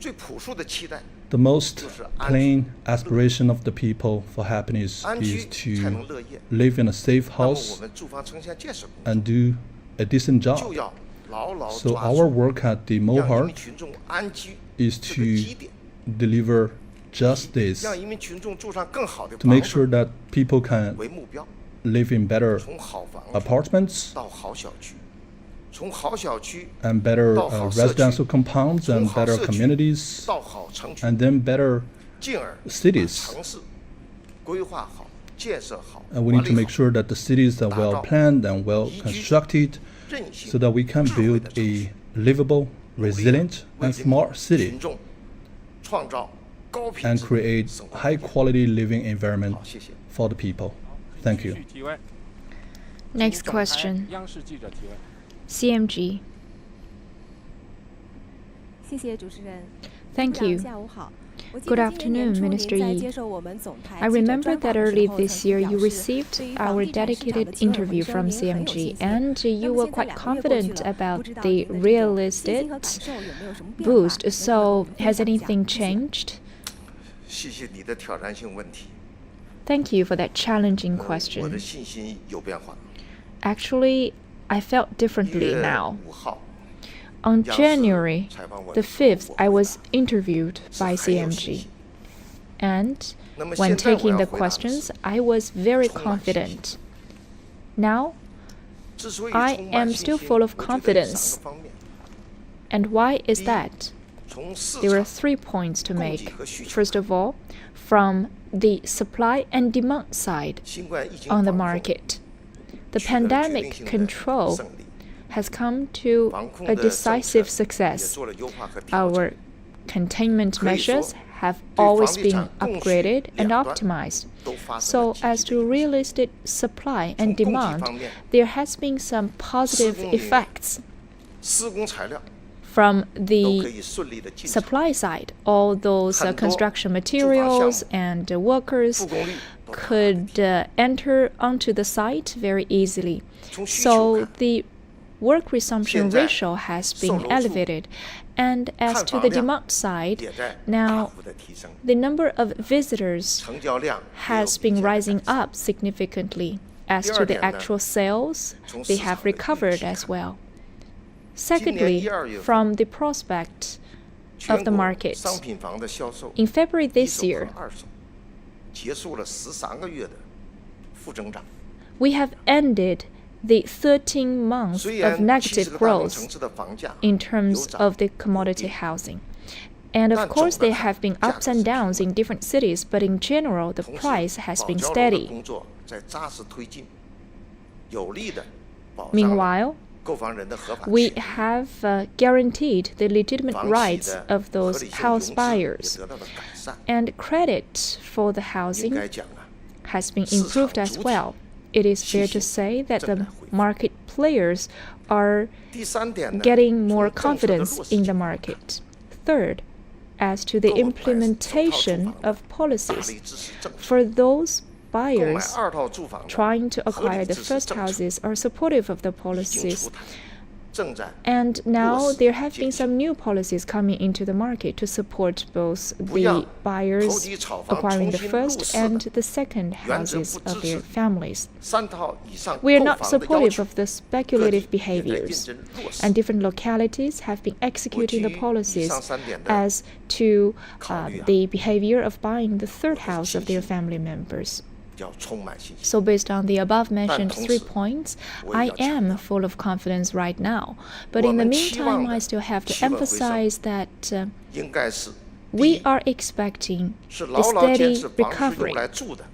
Speaker 5: 最朴素的期待，
Speaker 4: The most
Speaker 5: 就是安
Speaker 4: plain
Speaker 5: 居。
Speaker 4: aspiration of the people for happiness
Speaker 5: 安
Speaker 4: is
Speaker 5: 居才能
Speaker 4: to
Speaker 5: 乐业。
Speaker 4: live in a safe
Speaker 5: 那么我
Speaker 4: house
Speaker 5: 们住房城乡建设工
Speaker 4: and do a decent
Speaker 5: 作
Speaker 4: job.
Speaker 5: 就要牢牢
Speaker 4: So
Speaker 5: 抓
Speaker 4: our
Speaker 5: 住
Speaker 4: work at the
Speaker 5: 让人
Speaker 4: Mohar
Speaker 5: 民群众安居
Speaker 4: is
Speaker 5: 这个基
Speaker 4: to
Speaker 5: 点，
Speaker 4: deliver just this,
Speaker 5: 让人民群众住上更好的
Speaker 4: to
Speaker 5: 房
Speaker 4: make sure
Speaker 5: 子
Speaker 4: that people can
Speaker 5: 为目标，
Speaker 4: live in better
Speaker 5: 从好房子
Speaker 4: apartments
Speaker 5: 到好小区，从好小区
Speaker 4: and better
Speaker 5: 到好社区，
Speaker 4: residential compounds
Speaker 5: 从
Speaker 4: and
Speaker 5: 好
Speaker 4: better
Speaker 5: 社区
Speaker 4: communities
Speaker 5: 到好城区，
Speaker 4: and then better
Speaker 5: 进而把
Speaker 4: cities.
Speaker 5: 城市规划好、建设好、
Speaker 4: And we
Speaker 5: 管
Speaker 4: need to
Speaker 5: 理
Speaker 4: make
Speaker 5: 好，
Speaker 4: sure that the cities are well planned and well constructed
Speaker 5: 韧性
Speaker 4: so that we can
Speaker 5: 智慧
Speaker 4: build
Speaker 5: 的城市
Speaker 4: a livable,
Speaker 5: 努力地
Speaker 4: resilient
Speaker 5: 为
Speaker 4: and
Speaker 5: 人民
Speaker 4: smart city
Speaker 5: 群众创造高品
Speaker 4: and
Speaker 5: 质的
Speaker 4: create
Speaker 5: 生活
Speaker 4: high
Speaker 5: 环境。
Speaker 4: quality living environment
Speaker 5: 好，谢谢。
Speaker 4: for the people. Thank you.
Speaker 7: Next question.
Speaker 8: 央视记者提问。
Speaker 7: CMG.
Speaker 6: 谢谢主持人。
Speaker 7: Thank
Speaker 6: 部长
Speaker 7: you.
Speaker 6: 下午好。我记
Speaker 7: Good
Speaker 6: 得今年年
Speaker 7: afternoon,
Speaker 6: 初您
Speaker 7: Minister
Speaker 6: 在
Speaker 7: Yi.
Speaker 6: 接受我们总台
Speaker 7: I
Speaker 6: 记者
Speaker 7: remember
Speaker 6: 专访
Speaker 7: that
Speaker 6: 的
Speaker 7: early
Speaker 6: 时候
Speaker 7: this
Speaker 6: 曾
Speaker 7: year
Speaker 6: 表
Speaker 7: you
Speaker 6: 示，
Speaker 7: received
Speaker 6: 对于
Speaker 7: our
Speaker 6: 房地产市场的
Speaker 7: dedicated
Speaker 6: 企稳
Speaker 7: interview
Speaker 6: 回
Speaker 7: from
Speaker 6: 升您很有
Speaker 7: CMG,
Speaker 6: 信心。
Speaker 7: and you
Speaker 6: 那么
Speaker 7: were
Speaker 6: 现在
Speaker 7: quite
Speaker 6: 2个月过去
Speaker 7: confident
Speaker 6: 了，
Speaker 7: about
Speaker 6: 不知道
Speaker 7: the
Speaker 6: 您的这种
Speaker 7: real
Speaker 6: 信心
Speaker 7: estate
Speaker 6: 和感受有没有什么变化？
Speaker 7: boost.
Speaker 6: 能
Speaker 7: So,
Speaker 6: 不能跟我们
Speaker 7: has
Speaker 6: 分享一
Speaker 7: anything
Speaker 6: 下？谢谢。
Speaker 7: changed?
Speaker 5: 谢谢你的挑战性问题。
Speaker 7: Thank you for that challenging
Speaker 5: 我的
Speaker 7: question.
Speaker 5: 信心有变化。
Speaker 7: Actually, I felt
Speaker 5: 1
Speaker 7: differently
Speaker 5: 月
Speaker 7: now.
Speaker 5: 5号，
Speaker 7: On
Speaker 5: 央视
Speaker 7: January
Speaker 5: 采访我
Speaker 7: the
Speaker 5: 的时候，
Speaker 7: 5th,
Speaker 5: 我
Speaker 7: I
Speaker 5: 回
Speaker 7: was
Speaker 5: 答
Speaker 7: interviewed
Speaker 5: 是
Speaker 7: by
Speaker 5: 很有信
Speaker 7: CMG.
Speaker 5: 心。
Speaker 7: And
Speaker 5: 那么
Speaker 7: when
Speaker 5: 现在我
Speaker 7: taking
Speaker 5: 要
Speaker 7: the
Speaker 5: 回答的是
Speaker 7: questions, I was very
Speaker 5: 充满信心。
Speaker 7: confident. Now,
Speaker 5: 之所以
Speaker 7: I
Speaker 5: 充满
Speaker 7: am
Speaker 5: 信
Speaker 7: still
Speaker 5: 心，
Speaker 7: full of
Speaker 5: 我觉得有3
Speaker 7: confidence.
Speaker 5: 个方面。
Speaker 7: And why is
Speaker 5: 第一，
Speaker 7: that?
Speaker 5: 从市
Speaker 7: There are
Speaker 5: 场
Speaker 7: 3 points to
Speaker 5: 供
Speaker 7: make.
Speaker 5: 给和需求
Speaker 7: First of all, from the supply and demand side
Speaker 5: 新冠疫情
Speaker 7: on the
Speaker 5: 防控
Speaker 7: market, the
Speaker 5: 取得了决定
Speaker 7: pandemic
Speaker 5: 性的
Speaker 7: control
Speaker 5: 胜利，
Speaker 7: has come to
Speaker 5: 防控
Speaker 7: a
Speaker 5: 的政
Speaker 7: decisive
Speaker 5: 策也
Speaker 7: success.
Speaker 5: 做了优化和调
Speaker 7: Our
Speaker 5: 整。
Speaker 7: containment
Speaker 5: 可以说，
Speaker 7: measures have
Speaker 5: 对
Speaker 7: always
Speaker 5: 房地
Speaker 7: been
Speaker 5: 产供需
Speaker 7: upgraded and
Speaker 5: 两端
Speaker 7: optimized.
Speaker 5: 都发生
Speaker 7: So
Speaker 5: 了积
Speaker 7: as
Speaker 5: 极的
Speaker 7: to
Speaker 5: 影响。
Speaker 7: real estate supply
Speaker 5: 从
Speaker 7: and
Speaker 5: 供给
Speaker 7: demand,
Speaker 5: 方面，
Speaker 7: there has been some positive
Speaker 5: 施工领域
Speaker 7: effects
Speaker 5: 施工材料
Speaker 7: from
Speaker 5: 都可
Speaker 7: the
Speaker 5: 以顺利的进场，
Speaker 7: supply side. All those
Speaker 5: 很多
Speaker 7: construction
Speaker 5: 住房项
Speaker 7: materials
Speaker 5: 目
Speaker 7: and workers
Speaker 5: 复工率都达到了
Speaker 7: could enter onto the site very easily.
Speaker 5: 从需求
Speaker 7: So
Speaker 5: 看，
Speaker 7: the work resumption
Speaker 5: 现在
Speaker 7: ratio has
Speaker 5: 售
Speaker 7: been
Speaker 5: 楼处
Speaker 7: elevated. And as
Speaker 5: 看
Speaker 7: to
Speaker 5: 房
Speaker 7: the
Speaker 5: 量
Speaker 7: demand side,
Speaker 5: 也在大
Speaker 7: now
Speaker 5: 幅的提升，
Speaker 7: the number of visitors
Speaker 5: 成交量也有
Speaker 7: has
Speaker 5: 明
Speaker 7: been
Speaker 5: 显的
Speaker 7: rising
Speaker 5: 改善。
Speaker 7: up significantly. As
Speaker 5: 第
Speaker 7: to
Speaker 5: 二
Speaker 7: the
Speaker 5: 点呢，
Speaker 7: actual sales,
Speaker 5: 从
Speaker 7: they
Speaker 5: 市
Speaker 7: have
Speaker 5: 场的预
Speaker 7: recovered
Speaker 5: 期
Speaker 7: as
Speaker 5: 看，
Speaker 7: well.
Speaker 5: 今年
Speaker 7: Secondly,
Speaker 5: 1、2月份
Speaker 7: from the prospect
Speaker 5: 全
Speaker 7: of the
Speaker 5: 国
Speaker 7: market,
Speaker 5: 商品房的销售，
Speaker 7: in February
Speaker 5: 一
Speaker 7: this
Speaker 5: 手
Speaker 7: year,
Speaker 5: 和二手，结束了13个月的负增长。
Speaker 7: we have ended the 13 months
Speaker 5: 虽
Speaker 7: of
Speaker 5: 然70
Speaker 7: negative
Speaker 5: 个大中
Speaker 7: growth
Speaker 5: 城市的房价
Speaker 7: in
Speaker 5: 有
Speaker 7: terms
Speaker 5: 涨
Speaker 7: of the
Speaker 5: 有
Speaker 7: commodity
Speaker 5: 跌，
Speaker 7: housing. And of
Speaker 5: 但
Speaker 7: course,
Speaker 5: 总的
Speaker 7: there
Speaker 5: 看
Speaker 7: have been
Speaker 5: 价
Speaker 7: ups
Speaker 5: 格
Speaker 7: and
Speaker 5: 是
Speaker 7: downs in different cities, but in general, the
Speaker 5: 同时
Speaker 7: price has
Speaker 5: 保
Speaker 7: been
Speaker 5: 交楼的
Speaker 7: steady.
Speaker 5: 工作在扎实推进，有力的保障了
Speaker 7: Meanwhile,
Speaker 5: 购房人的合法
Speaker 7: we
Speaker 5: 权益，
Speaker 7: have guaranteed the legitimate
Speaker 5: 房企
Speaker 7: rights
Speaker 5: 的
Speaker 7: of
Speaker 5: 合
Speaker 7: those
Speaker 5: 理性
Speaker 7: house
Speaker 5: 融资也
Speaker 7: buyers.
Speaker 5: 得到了改善。
Speaker 7: And credit for the
Speaker 5: 应
Speaker 7: housing
Speaker 5: 该讲啊，
Speaker 7: has been
Speaker 5: 市场
Speaker 7: improved as
Speaker 5: 主体
Speaker 7: well. It is fair to
Speaker 5: 信心
Speaker 7: say that
Speaker 5: 正在
Speaker 7: the
Speaker 5: 恢复。
Speaker 7: market players are
Speaker 5: 第三点呢，
Speaker 7: getting more
Speaker 5: 从政策的
Speaker 7: confidence
Speaker 5: 落实
Speaker 7: in
Speaker 5: 角
Speaker 7: the
Speaker 5: 度看
Speaker 7: market. Third, as to the
Speaker 5: 购买首套住
Speaker 7: implementation
Speaker 5: 房的
Speaker 7: of
Speaker 5: 大
Speaker 7: policies
Speaker 5: 力支持政策，
Speaker 7: for those
Speaker 5: 购买
Speaker 7: buyers
Speaker 5: 二套住房的
Speaker 7: trying to
Speaker 5: 合
Speaker 7: acquire
Speaker 5: 理
Speaker 7: the
Speaker 5: 支持
Speaker 7: first
Speaker 5: 政策
Speaker 7: houses are supportive of the
Speaker 5: 已经
Speaker 7: policies.
Speaker 5: 出台，正在
Speaker 7: And now
Speaker 5: 落实
Speaker 7: there have been
Speaker 5: 进行。
Speaker 7: some new policies coming into the market to support both
Speaker 5: 不让
Speaker 7: the buyers
Speaker 5: 投机炒房
Speaker 7: acquiring the
Speaker 5: 重新入
Speaker 7: first
Speaker 5: 市
Speaker 7: and
Speaker 5: 的
Speaker 7: the second
Speaker 5: 原则
Speaker 7: houses
Speaker 5: 不
Speaker 7: of
Speaker 5: 支
Speaker 7: their
Speaker 5: 持
Speaker 7: families.
Speaker 5: 3套以上
Speaker 7: We are
Speaker 5: 购
Speaker 7: not
Speaker 5: 房的要
Speaker 7: supportive
Speaker 5: 求
Speaker 7: of the
Speaker 5: 各
Speaker 7: speculative
Speaker 5: 地也在
Speaker 7: behaviors,
Speaker 5: 认真落实
Speaker 7: and。different localities have been
Speaker 5: 不
Speaker 7: executing
Speaker 5: 基
Speaker 7: the
Speaker 5: 于以
Speaker 7: policies
Speaker 5: 上3点的
Speaker 7: as to
Speaker 5: 考虑啊，
Speaker 7: the behavior of buying the third
Speaker 5: 我的
Speaker 7: house of
Speaker 5: 信
Speaker 7: their
Speaker 5: 心
Speaker 7: family members.
Speaker 5: 要充满信心。
Speaker 7: So based on the above mentioned
Speaker 5: 同
Speaker 7: 3
Speaker 5: 时，
Speaker 7: points,
Speaker 5: 我
Speaker 7: I
Speaker 5: 也要强
Speaker 7: am
Speaker 5: 调，
Speaker 7: full of confidence right now. But
Speaker 5: 我
Speaker 7: in the
Speaker 5: 们期望
Speaker 7: meantime,
Speaker 5: 的
Speaker 7: I still have to
Speaker 5: 企稳回升
Speaker 7: emphasize that
Speaker 5: 应该是第
Speaker 7: we
Speaker 5: 一
Speaker 7: are expecting
Speaker 5: 是
Speaker 7: a
Speaker 5: 牢牢坚
Speaker 7: steady
Speaker 5: 持房是用
Speaker 7: recovery.
Speaker 5: 来住的，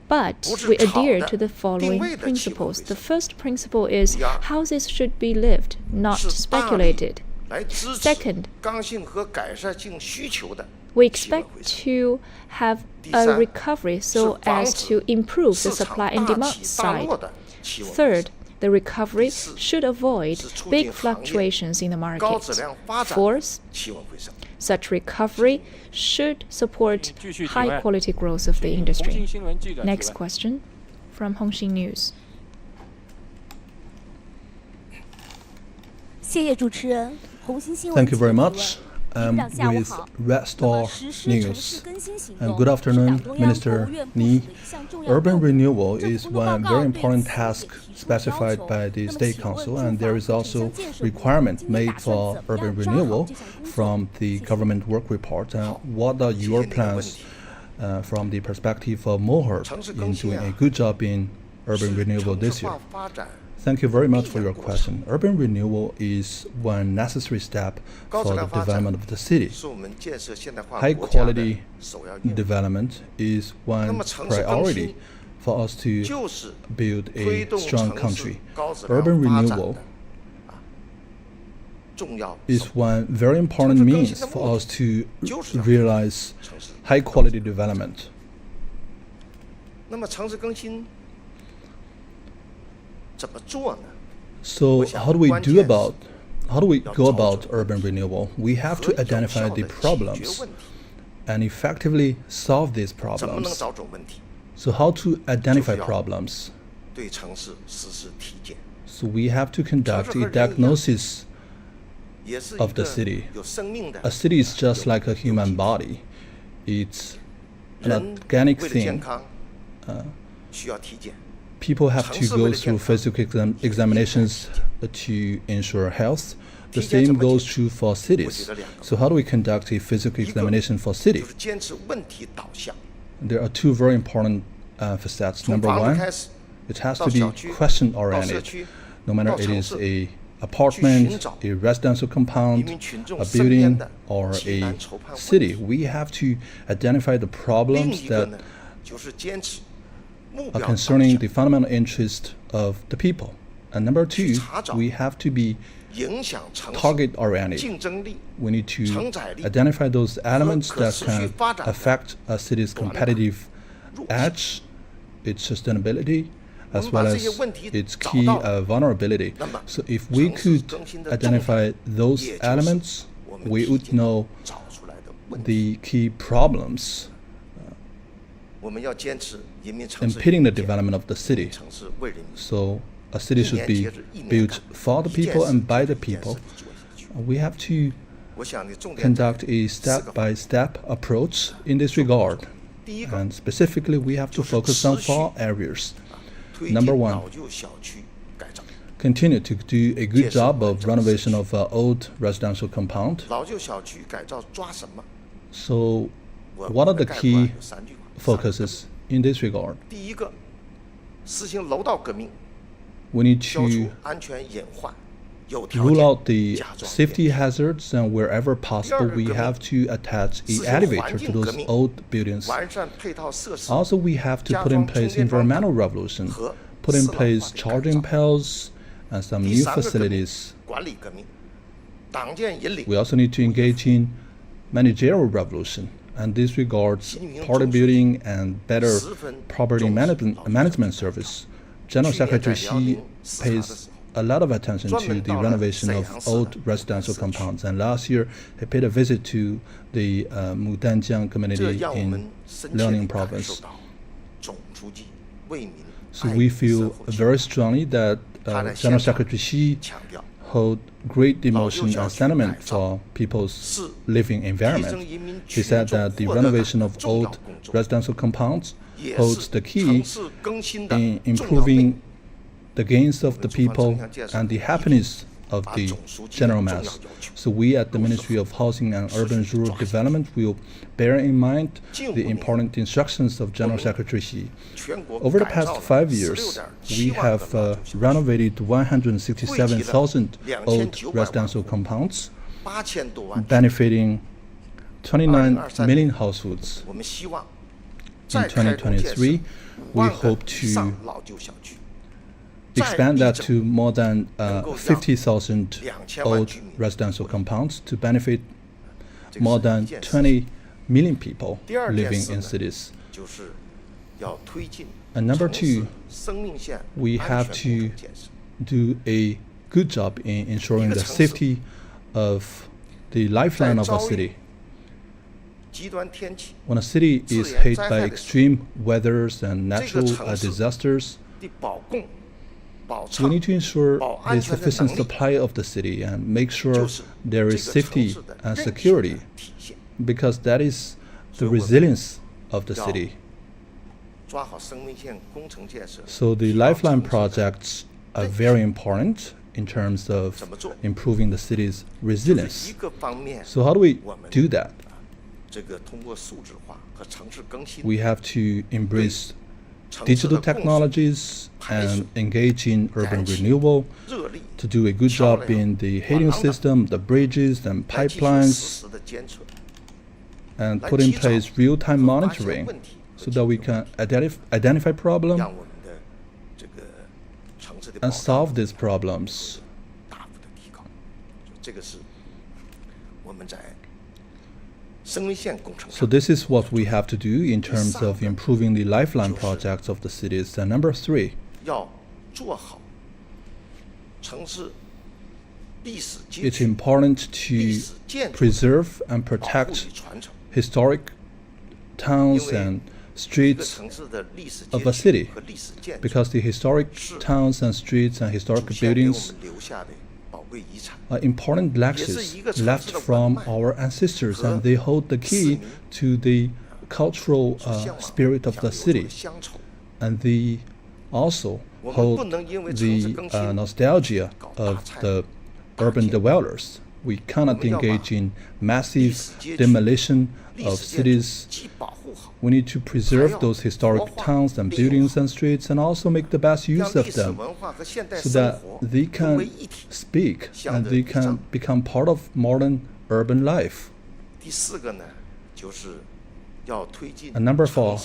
Speaker 7: But
Speaker 5: 不是
Speaker 7: we
Speaker 5: 炒
Speaker 7: adhere
Speaker 5: 的
Speaker 7: to the
Speaker 5: 定
Speaker 7: following
Speaker 5: 位的企稳
Speaker 7: principles.
Speaker 5: 回
Speaker 7: The
Speaker 5: 升，
Speaker 7: first principle is
Speaker 5: 第二
Speaker 7: houses should be lived, not
Speaker 5: 是大力
Speaker 7: speculated.
Speaker 5: 来支持
Speaker 7: Second,
Speaker 5: 刚性和改善性需求的
Speaker 7: We
Speaker 5: 企稳
Speaker 7: expect
Speaker 5: 回升。
Speaker 7: to have
Speaker 5: 第
Speaker 7: a
Speaker 5: 三
Speaker 7: recovery so
Speaker 5: 是防
Speaker 7: as
Speaker 5: 止
Speaker 7: to improve the
Speaker 5: 市场
Speaker 7: supply and
Speaker 5: 大
Speaker 7: demand
Speaker 5: 起大
Speaker 7: side.
Speaker 5: 落的企稳回
Speaker 7: Third,
Speaker 5: 升。
Speaker 7: the recovery
Speaker 5: 第四
Speaker 7: should avoid
Speaker 5: 是促
Speaker 7: big
Speaker 5: 进行业
Speaker 7: fluctuations in the
Speaker 5: 高
Speaker 7: market.
Speaker 5: 质量发展
Speaker 7: Fourth,
Speaker 5: 企稳回升。
Speaker 7: such recovery should support
Speaker 8: 继续提
Speaker 7: high
Speaker 8: 问。
Speaker 7: quality growth of the
Speaker 8: 红
Speaker 7: industry.
Speaker 8: 星新闻记者提
Speaker 7: Next
Speaker 8: 问。
Speaker 7: question from Hongxin News.
Speaker 6: 谢谢主持人。红星新闻
Speaker 4: Thank you very
Speaker 6: 记者提
Speaker 4: much.
Speaker 6: 问。部长下午
Speaker 4: With
Speaker 6: 好。
Speaker 4: Red
Speaker 6: 那么
Speaker 4: Star
Speaker 6: 实施城市
Speaker 4: News.
Speaker 6: 更新行
Speaker 4: And
Speaker 6: 动
Speaker 4: good
Speaker 6: 是
Speaker 4: afternoon,
Speaker 6: 党中央、国
Speaker 4: Minister
Speaker 6: 务院部署
Speaker 4: Ni.
Speaker 6: 的一项重要
Speaker 4: Urban
Speaker 6: 任务。
Speaker 4: renewal
Speaker 6: 政
Speaker 4: is
Speaker 6: 府工作
Speaker 4: one
Speaker 6: 报告
Speaker 4: very
Speaker 6: 对
Speaker 4: important
Speaker 6: 此
Speaker 4: task
Speaker 6: 也提出要
Speaker 4: specified
Speaker 6: 求。
Speaker 4: by the
Speaker 6: 那么
Speaker 4: State
Speaker 6: 请问
Speaker 4: Council,
Speaker 6: 住
Speaker 4: and
Speaker 6: 房
Speaker 4: there is
Speaker 6: 和
Speaker 4: also
Speaker 6: 城乡建设部
Speaker 4: requirement
Speaker 6: 今年
Speaker 4: made
Speaker 6: 打算
Speaker 4: for
Speaker 6: 怎么
Speaker 4: urban
Speaker 6: 样抓好
Speaker 4: renewal
Speaker 6: 这项工作？
Speaker 4: from the
Speaker 6: 谢谢。
Speaker 4: government work report. What are
Speaker 5: 谢谢
Speaker 4: your
Speaker 5: 你的问
Speaker 4: plans
Speaker 5: 题。
Speaker 4: from the perspective of Mohur
Speaker 5: 城市
Speaker 4: in
Speaker 5: 更新
Speaker 4: doing
Speaker 5: 啊
Speaker 4: a good job in urban renewal this year?
Speaker 5: 发展
Speaker 4: Thank you very much for your question. Urban renewal is one necessary step
Speaker 5: 高
Speaker 4: for
Speaker 5: 质
Speaker 4: the
Speaker 5: 量发展
Speaker 4: development of the city.
Speaker 5: 是我们建设现代化
Speaker 4: High
Speaker 5: 国家的
Speaker 4: quality
Speaker 5: 首要任务。
Speaker 4: development is
Speaker 5: 那
Speaker 4: one
Speaker 5: 么城市更
Speaker 4: priority
Speaker 5: 新
Speaker 4: for us to
Speaker 5: 就是
Speaker 4: build
Speaker 5: 推
Speaker 4: a
Speaker 5: 动
Speaker 4: strong
Speaker 5: 城市
Speaker 4: country.
Speaker 5: 高质
Speaker 4: Urban
Speaker 5: 量发展
Speaker 4: renewal
Speaker 5: 的重要
Speaker 4: is
Speaker 5: 手
Speaker 4: one very important
Speaker 5: 城市更新
Speaker 4: means
Speaker 5: 的
Speaker 4: for
Speaker 5: 目
Speaker 4: us
Speaker 5: 的
Speaker 4: to
Speaker 5: 就是让
Speaker 4: realize
Speaker 5: 城市
Speaker 4: high quality development.
Speaker 5: 那么城市更新怎么做呢？
Speaker 4: So
Speaker 5: 想
Speaker 4: how do we
Speaker 5: 关
Speaker 4: do
Speaker 5: 键是
Speaker 4: about how do we
Speaker 5: 要
Speaker 4: go
Speaker 5: 找
Speaker 4: about
Speaker 5: 准
Speaker 4: urban renewal? We have
Speaker 5: 和
Speaker 4: to
Speaker 5: 有
Speaker 4: identify
Speaker 5: 效
Speaker 4: the
Speaker 5: 地解决
Speaker 4: problems
Speaker 5: 问题，
Speaker 4: and effectively solve these
Speaker 5: 怎么能
Speaker 4: problems.
Speaker 5: 找准问题？
Speaker 4: So how to identify
Speaker 5: 就是要
Speaker 4: problems?
Speaker 5: 对城市实施体检，
Speaker 4: So we have to conduct
Speaker 5: 城市和
Speaker 4: a
Speaker 5: 人一样。
Speaker 4: diagnosis.
Speaker 5: 也是
Speaker 4: of
Speaker 5: 一
Speaker 4: the
Speaker 5: 个
Speaker 4: city.
Speaker 5: 有生命的
Speaker 4: A city is just like a human body. It's an
Speaker 5: 人
Speaker 4: organic
Speaker 5: 为了健
Speaker 4: thing.
Speaker 5: 康需要体检，
Speaker 4: People have to
Speaker 5: 城市
Speaker 4: go
Speaker 5: 为了
Speaker 4: through
Speaker 5: 健康
Speaker 4: physical examinations to ensure health. The
Speaker 5: 体检
Speaker 4: same
Speaker 5: 怎么
Speaker 4: goes
Speaker 5: 解
Speaker 4: true for cities.
Speaker 5: 我觉得两个。
Speaker 4: So how do we conduct a physical
Speaker 5: 一个
Speaker 4: examination for
Speaker 5: 就
Speaker 4: city?
Speaker 5: 是坚持问题导向，
Speaker 4: There are two very important facets.
Speaker 5: 从
Speaker 4: Number
Speaker 5: 房子
Speaker 4: one,
Speaker 5: 开始，
Speaker 4: it has
Speaker 5: 到
Speaker 4: to be
Speaker 5: 小区，
Speaker 4: question
Speaker 5: 到社
Speaker 4: oriented.
Speaker 5: 区，
Speaker 4: No matter
Speaker 5: 到
Speaker 4: it
Speaker 5: 城
Speaker 4: is
Speaker 5: 市，
Speaker 4: a apartment,
Speaker 5: 寻找
Speaker 4: a residential
Speaker 5: 人
Speaker 4: compound,
Speaker 5: 民群众
Speaker 4: a
Speaker 5: 身边
Speaker 4: building,
Speaker 5: 的
Speaker 4: or
Speaker 5: 急
Speaker 4: a
Speaker 5: 难愁盼问
Speaker 4: city,
Speaker 5: 题。
Speaker 4: we have to identify the
Speaker 5: 另
Speaker 4: problems
Speaker 5: 一个
Speaker 4: that
Speaker 5: 呢，就是坚持目
Speaker 4: are
Speaker 5: 标导
Speaker 4: concerning
Speaker 5: 向，
Speaker 4: the fundamental interest of the people. And number two,
Speaker 5: 查找
Speaker 4: we have to be
Speaker 5: 影响城市
Speaker 4: target oriented.
Speaker 5: 竞争力、
Speaker 4: We need to
Speaker 5: 承载力
Speaker 4: identify those elements that
Speaker 5: 可持续
Speaker 4: can
Speaker 5: 发展的
Speaker 4: affect a city's
Speaker 5: 短板
Speaker 4: competitive
Speaker 5: 弱项。
Speaker 4: edge, its sustainability,
Speaker 5: 我
Speaker 4: as
Speaker 5: 们把
Speaker 4: well
Speaker 5: 这些
Speaker 4: as
Speaker 5: 问题
Speaker 4: its
Speaker 5: 找
Speaker 4: key
Speaker 5: 到了，
Speaker 4: vulnerability.
Speaker 5: 那么
Speaker 4: So if we
Speaker 5: 城市
Speaker 4: could
Speaker 5: 更新的重
Speaker 4: identify
Speaker 5: 点
Speaker 4: those
Speaker 5: 也就是
Speaker 4: elements,
Speaker 5: 我们
Speaker 4: we
Speaker 5: 体
Speaker 4: would
Speaker 5: 检
Speaker 4: know
Speaker 5: 找出来的问题。
Speaker 4: the key problems
Speaker 5: 我们要坚持人民城市
Speaker 4: impeding the
Speaker 5: 理解
Speaker 4: development of the city.
Speaker 5: 城市为人民。
Speaker 4: So a city should be built for the people and by the people. We have to
Speaker 5: 我想你重点在
Speaker 4: conduct a
Speaker 5: 四个方面。
Speaker 4: step-by-step approach in this regard.
Speaker 5: 第一个
Speaker 4: And specifically, we have to
Speaker 5: 就是
Speaker 4: focus on
Speaker 5: 持续
Speaker 4: 4 areas.
Speaker 5: 推进
Speaker 4: Number one
Speaker 5: 老旧小区改造。
Speaker 4: Continue to do a good
Speaker 5: 建设
Speaker 4: job
Speaker 5: 完
Speaker 4: of
Speaker 5: 整社
Speaker 4: renovation
Speaker 5: 区。
Speaker 4: of old residential compound.
Speaker 5: 老旧小区改造抓什么？
Speaker 4: So
Speaker 5: 我
Speaker 4: what are
Speaker 5: 的
Speaker 4: the
Speaker 5: 概括
Speaker 4: key
Speaker 5: 有3句话。
Speaker 4: focuses in this regard?
Speaker 5: 第一个，实行楼道革命，
Speaker 4: We need
Speaker 5: 消除
Speaker 4: to
Speaker 5: 安全隐患，有条
Speaker 4: rule
Speaker 5: 件
Speaker 4: out the
Speaker 5: 加装
Speaker 4: safety hazards, and wherever possible, we
Speaker 5: 第二个革命。
Speaker 4: have to attach
Speaker 5: 实
Speaker 4: an
Speaker 5: 行
Speaker 4: elevator
Speaker 5: 环
Speaker 4: to
Speaker 5: 境革
Speaker 4: those
Speaker 5: 命。
Speaker 4: old buildings.
Speaker 5: 完善配套设施，
Speaker 4: Also, we have to
Speaker 5: 加
Speaker 4: put in
Speaker 5: 装充
Speaker 4: place
Speaker 5: 电桩
Speaker 4: environmental
Speaker 5: 等
Speaker 4: revolution,
Speaker 5: 和
Speaker 4: put in
Speaker 5: 适老化
Speaker 4: place
Speaker 5: 的改
Speaker 4: charging
Speaker 5: 造。
Speaker 4: pills, and some
Speaker 5: 第
Speaker 4: new
Speaker 5: 3个革命
Speaker 4: facilities.
Speaker 5: 管理革命，党建引领
Speaker 4: We also need to engage in managerial revolution, and this regards party building and better property management service. General Secretary Xi pays a lot of attention to the renovation of old residential compounds, and last year he paid a visit to the Mudanjiang
Speaker 5: 这
Speaker 4: community
Speaker 5: 让我们
Speaker 4: in
Speaker 5: 深切地
Speaker 4: Liaoning
Speaker 5: 感受
Speaker 4: province.
Speaker 5: 到总书记为民
Speaker 4: So
Speaker 5: 爱
Speaker 4: we
Speaker 5: 民舍
Speaker 4: feel
Speaker 5: 后期
Speaker 4: very strongly that
Speaker 5: 他在
Speaker 4: General
Speaker 5: 现场
Speaker 4: Secretary Xi
Speaker 5: 强调
Speaker 4: hold great emotion
Speaker 5: 老旧小
Speaker 4: and
Speaker 5: 区
Speaker 4: sentiment
Speaker 5: 改造
Speaker 4: for people's
Speaker 5: 是
Speaker 4: living
Speaker 5: 提升
Speaker 4: environment.
Speaker 5: 人民
Speaker 4: He
Speaker 5: 群
Speaker 4: said
Speaker 5: 众
Speaker 4: that the
Speaker 5: 获得感
Speaker 4: renovation
Speaker 5: 的
Speaker 4: of
Speaker 5: 重要
Speaker 4: old
Speaker 5: 工作，
Speaker 4: residential compounds
Speaker 5: 也
Speaker 4: holds
Speaker 5: 是
Speaker 4: the key
Speaker 5: 城市更新的
Speaker 4: in
Speaker 5: 重要内
Speaker 4: improving
Speaker 5: 容。
Speaker 4: the gains of the
Speaker 5: 我们中
Speaker 4: people
Speaker 5: 央建设
Speaker 4: and the
Speaker 5: 部
Speaker 4: happiness of
Speaker 5: 把
Speaker 4: the
Speaker 5: 总书记的
Speaker 4: general
Speaker 5: 重要
Speaker 4: mass.
Speaker 5: 要求
Speaker 4: So we at the Ministry of Housing and Urban Rural Development will bear in mind the important instructions of General Secretary Xi.
Speaker 5: 全国
Speaker 4: Over the
Speaker 5: 改造
Speaker 4: past
Speaker 5: 了
Speaker 4: 5 years,
Speaker 5: 16.7
Speaker 4: we
Speaker 5: 万
Speaker 4: have
Speaker 5: 个老旧小区
Speaker 4: renovated 167,000 old
Speaker 5: 2900
Speaker 4: residential compounds,
Speaker 5: 8000多万。
Speaker 4: benefiting 29 million households.
Speaker 5: 我们希望
Speaker 4: In
Speaker 5: 再开工建设
Speaker 4: 2023, we
Speaker 5: 万个
Speaker 4: hope
Speaker 5: 以上
Speaker 4: to
Speaker 5: 老旧小区，
Speaker 4: expand that
Speaker 5: 再
Speaker 4: to more than
Speaker 5: 能够让
Speaker 4: 50,000
Speaker 5: 2000万
Speaker 4: old
Speaker 5: 居民
Speaker 4: residential compounds to benefit
Speaker 5: 这个
Speaker 4: more
Speaker 5: 是一
Speaker 4: than
Speaker 5: 件事。
Speaker 4: 20 million people
Speaker 5: 第二件
Speaker 4: living
Speaker 5: 事
Speaker 4: in
Speaker 5: 呢
Speaker 4: cities.
Speaker 5: 就是要推进
Speaker 4: And number
Speaker 5: 城市
Speaker 4: two,
Speaker 5: 生命线
Speaker 4: we
Speaker 5: 安
Speaker 4: have
Speaker 5: 全工
Speaker 4: to
Speaker 5: 程建设。
Speaker 4: do a good job in ensuring the safety of the lifeline of a city.
Speaker 5: 极端天气
Speaker 4: When a city is
Speaker 5: 自然
Speaker 4: hit
Speaker 5: 灾
Speaker 4: by
Speaker 5: 害的时候，
Speaker 4: extreme weathers and
Speaker 5: 这个
Speaker 4: natural
Speaker 5: 城市
Speaker 4: disasters,
Speaker 5: 的保供、保
Speaker 4: we
Speaker 5: 障
Speaker 4: need to ensure
Speaker 5: 保
Speaker 4: the
Speaker 5: 安全的
Speaker 4: sufficient
Speaker 5: 能力
Speaker 4: supply of the city and make
Speaker 5: 就
Speaker 4: sure
Speaker 5: 是
Speaker 4: there
Speaker 5: 这
Speaker 4: is
Speaker 5: 个城
Speaker 4: safety
Speaker 5: 市的
Speaker 4: and
Speaker 5: 韧性
Speaker 4: security,
Speaker 5: 的体现。
Speaker 4: because that is the
Speaker 5: 所以我们
Speaker 4: resilience of the
Speaker 5: 要
Speaker 4: city.
Speaker 5: 抓好生命线工程建设，
Speaker 4: So the
Speaker 5: 提高
Speaker 4: lifeline
Speaker 5: 城市的
Speaker 4: projects are very important in terms of
Speaker 5: 怎么做？
Speaker 4: improving the city's
Speaker 5: 就是
Speaker 4: resilience.
Speaker 5: 一个方面，
Speaker 4: So how do we
Speaker 5: 我们
Speaker 4: do that?
Speaker 5: 这个通过数字化和城市更新，
Speaker 4: We have to embrace digital technologies and engage in urban renewal, to do a good job in the heating system, the bridges and pipelines, and put in place real-time monitoring so that we can identify problems and solve these problems. So this is what we have to do in terms of improving the lifeline projects of the cities. And number 3, it's important to preserve and protect historic towns and streets of a city, because the historic towns and streets and historic buildings are important legacies left from our ancestors, and they hold the key to the cultural spirit of the city, and they also hold the nostalgia of the urban dwellers. We cannot engage in massive demolition of cities. We need to preserve those historic towns and buildings and streets, and also make the best use of them so that they can speak and they can become part of modern urban life. And number 4,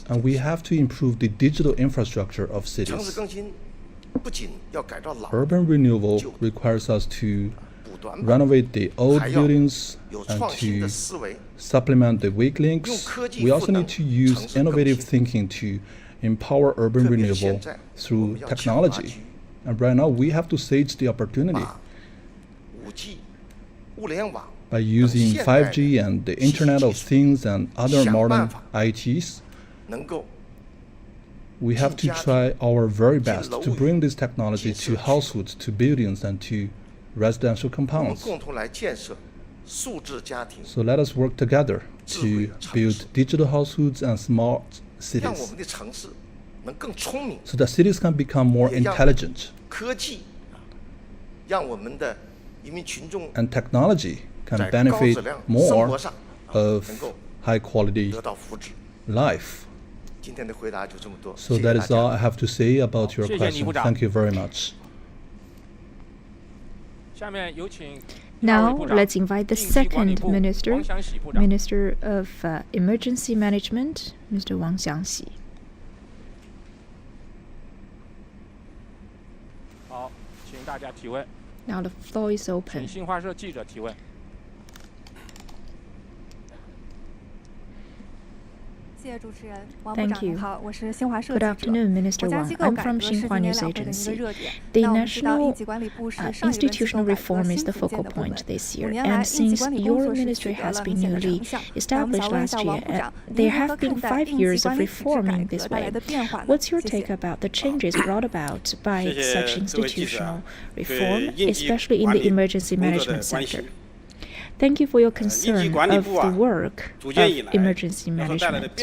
Speaker 4: and we have to improve the digital infrastructure of cities. Urban renewal requires us to renovate the old buildings and to supplement the weak links. We also need to use innovative thinking to empower urban renewal through technology. And right now we have to seize the opportunity by using 5G and the Internet of Things and other modern ITs. We have to try our very best to bring this technology to households, to buildings, and to residential compounds. So let us work together to build digital households and smart cities, so that cities can become more intelligent, and technology can benefit more of high-quality life. So that is all I have to say about your question. Thank you very much.
Speaker 7: Now, let's invite the second minister, Minister of Emergency Management, Mr. Wang Xiangxi. Now the floor is open. Thank you. Good afternoon, Minister Wang. I'm from Xinhua News Agency. The national institutional reform is the focal point this year, and since your ministry has been newly established last year, there have been 5 years of reform in this way. What's your take about the changes brought about by such institutional reform, especially in the emergency management sector? Thank you for your concern of the work of emergency management.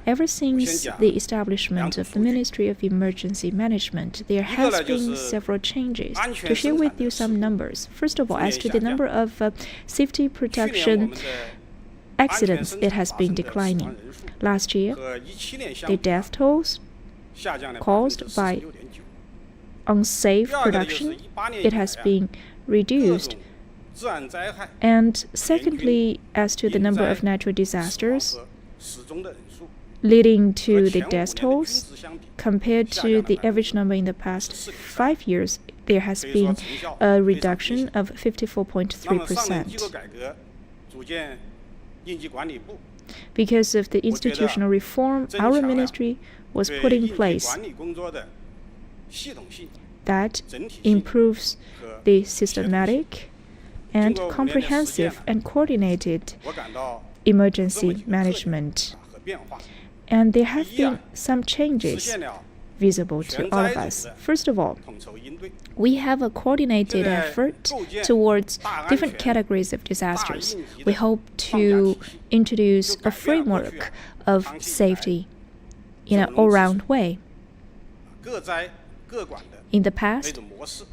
Speaker 7: Ever since the establishment of the Ministry of Emergency Management, there has been several changes. To share with you some numbers. First of all, as to the number of safety protection accidents, it has been declining. Last year, the death tolls caused by unsafe production, it has been reduced. And secondly, as to the number of natural disasters leading to the death tolls, compared to the average number in the past 5 years, there has been a reduction of 54.3%. Because of the institutional reform, our ministry was put in place that improves the systematic and comprehensive and coordinated emergency management. And there have been some changes visible to all of us. First of all, we have a coordinated effort towards different categories of disasters. We hope to introduce a framework of safety in an all-round way. In the past,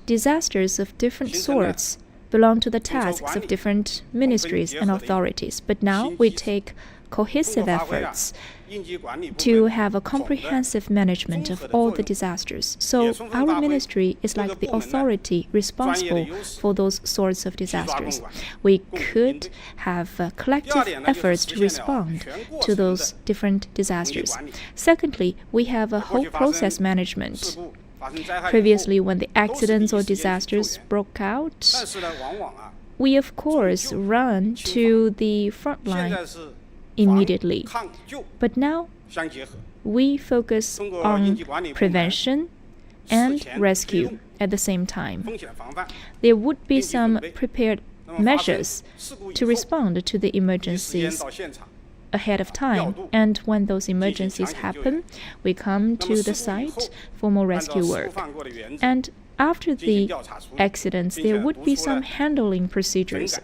Speaker 7: disasters of different sorts belong to the tasks of different ministries and authorities. But now we take cohesive efforts to have a comprehensive management of all the disasters. So our ministry is like the authority responsible for those sorts of disasters. We could have collective efforts to respond to those different disasters. Secondly, we have a whole process management. Previously, when the accidents or disasters broke out, we of course run to the front line immediately. But now we focus on prevention and rescue at the same time. There would be some prepared measures to respond to the emergencies ahead of time, and when those emergencies happen, we come to the site for more rescue work. And after the accidents, there would be some handling procedures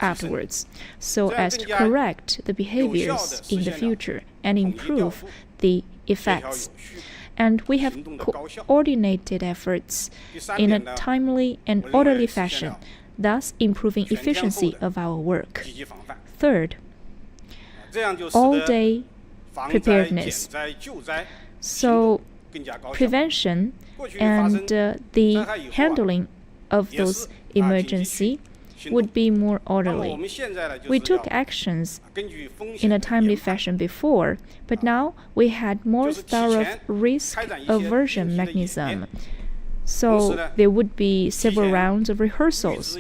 Speaker 7: afterwards, so as to correct the behaviors in the future and improve the effects. And we have coordinated efforts in a timely and orderly fashion, thus improving efficiency of our work. Third, all-day preparedness. So prevention and the handling of those emergencies would be more orderly. We took actions in a timely fashion before, but now we had more thorough risk aversion mechanism. So there would be several rounds of rehearsals.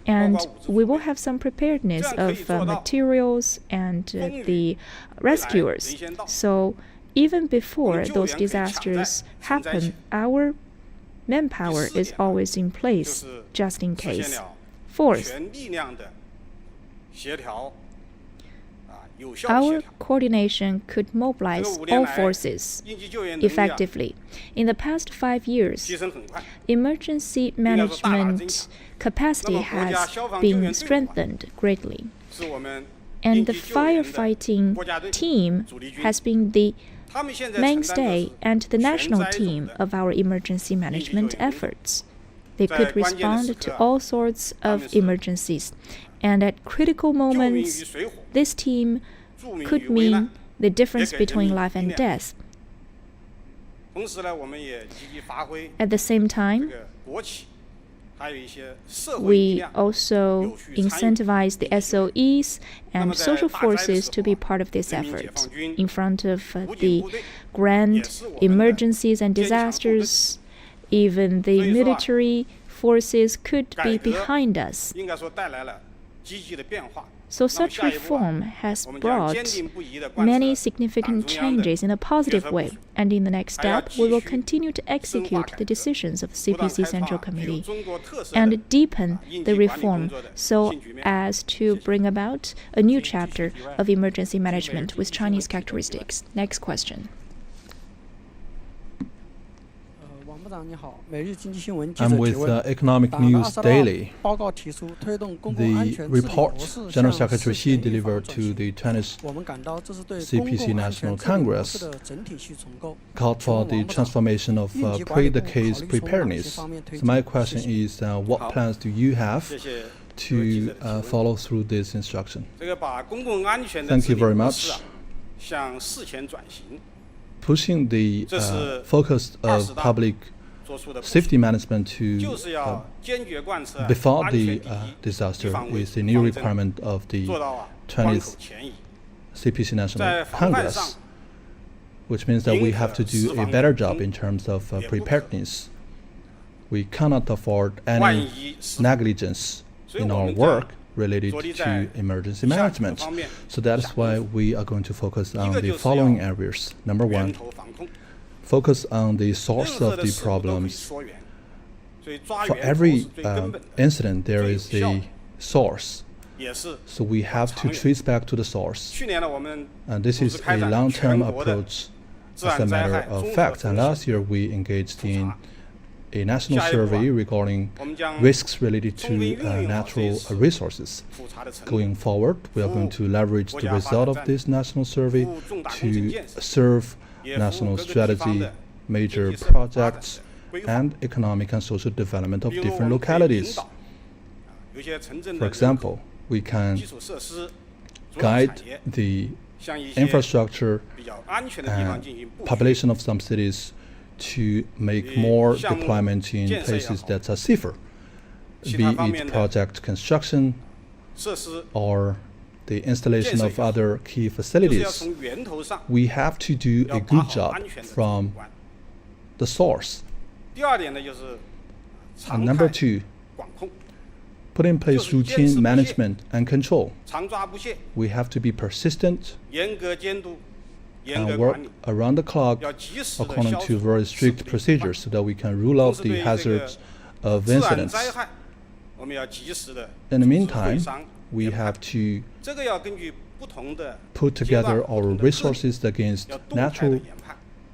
Speaker 7: And we will have some preparedness of materials and the rescuers. So even before those disasters happen, our manpower is always in place, just in case. Fourth, our coordination could mobilize all forces effectively. In the past 5 years, emergency management capacity has been strengthened greatly. And the firefighting team has been the mainstay and the national team of our emergency management efforts. They could respond to all sorts of emergencies. And at critical moments, this team could mean the difference between life and death. At the same time, we also incentivize the SOEs and social forces to be part of this effort. In front of the grand emergencies and disasters, even the military forces could be behind us. So such reform has brought many significant changes in a positive way, and in the next step, we will continue to execute the decisions of the CPC Central Committee and deepen the reform so as to bring about a new chapter of emergency management with Chinese characteristics. Next question.
Speaker 4: I'm with Economic News Daily. The report General Secretary Xi delivered to the 20th CPC National Congress called for the transformation of pre-the-case preparedness. So my question is, what plans do you have to follow through this instruction? Thank you very much. Pushing the focus of public safety management to before the disaster is the new requirement of the 20th CPC National Congress, which means that we have to do a better job in terms of preparedness. We cannot afford any negligence in our work related to emergency management. So that's why we are going to focus on the following areas. Number one, focus on the source of the problems. For every incident, there is a source. So we have to trace back to the source. And this is a long-term approach as a matter of fact. And last year, we engaged in a national survey regarding risks related to natural resources. Going forward, we are going to leverage the result of this national survey to serve national strategy, major projects, and economic and social development of different localities. For example, we can guide the infrastructure and population of some cities to make more deployment in places that are safer, be it project construction or the installation of other key facilities. We have to do a good job from the source. And number two, put in place routine management and control. We have to be persistent and work around the clock according to very strict procedures so that we can rule out the hazards of incidents. In the meantime, we have to put together our resources against natural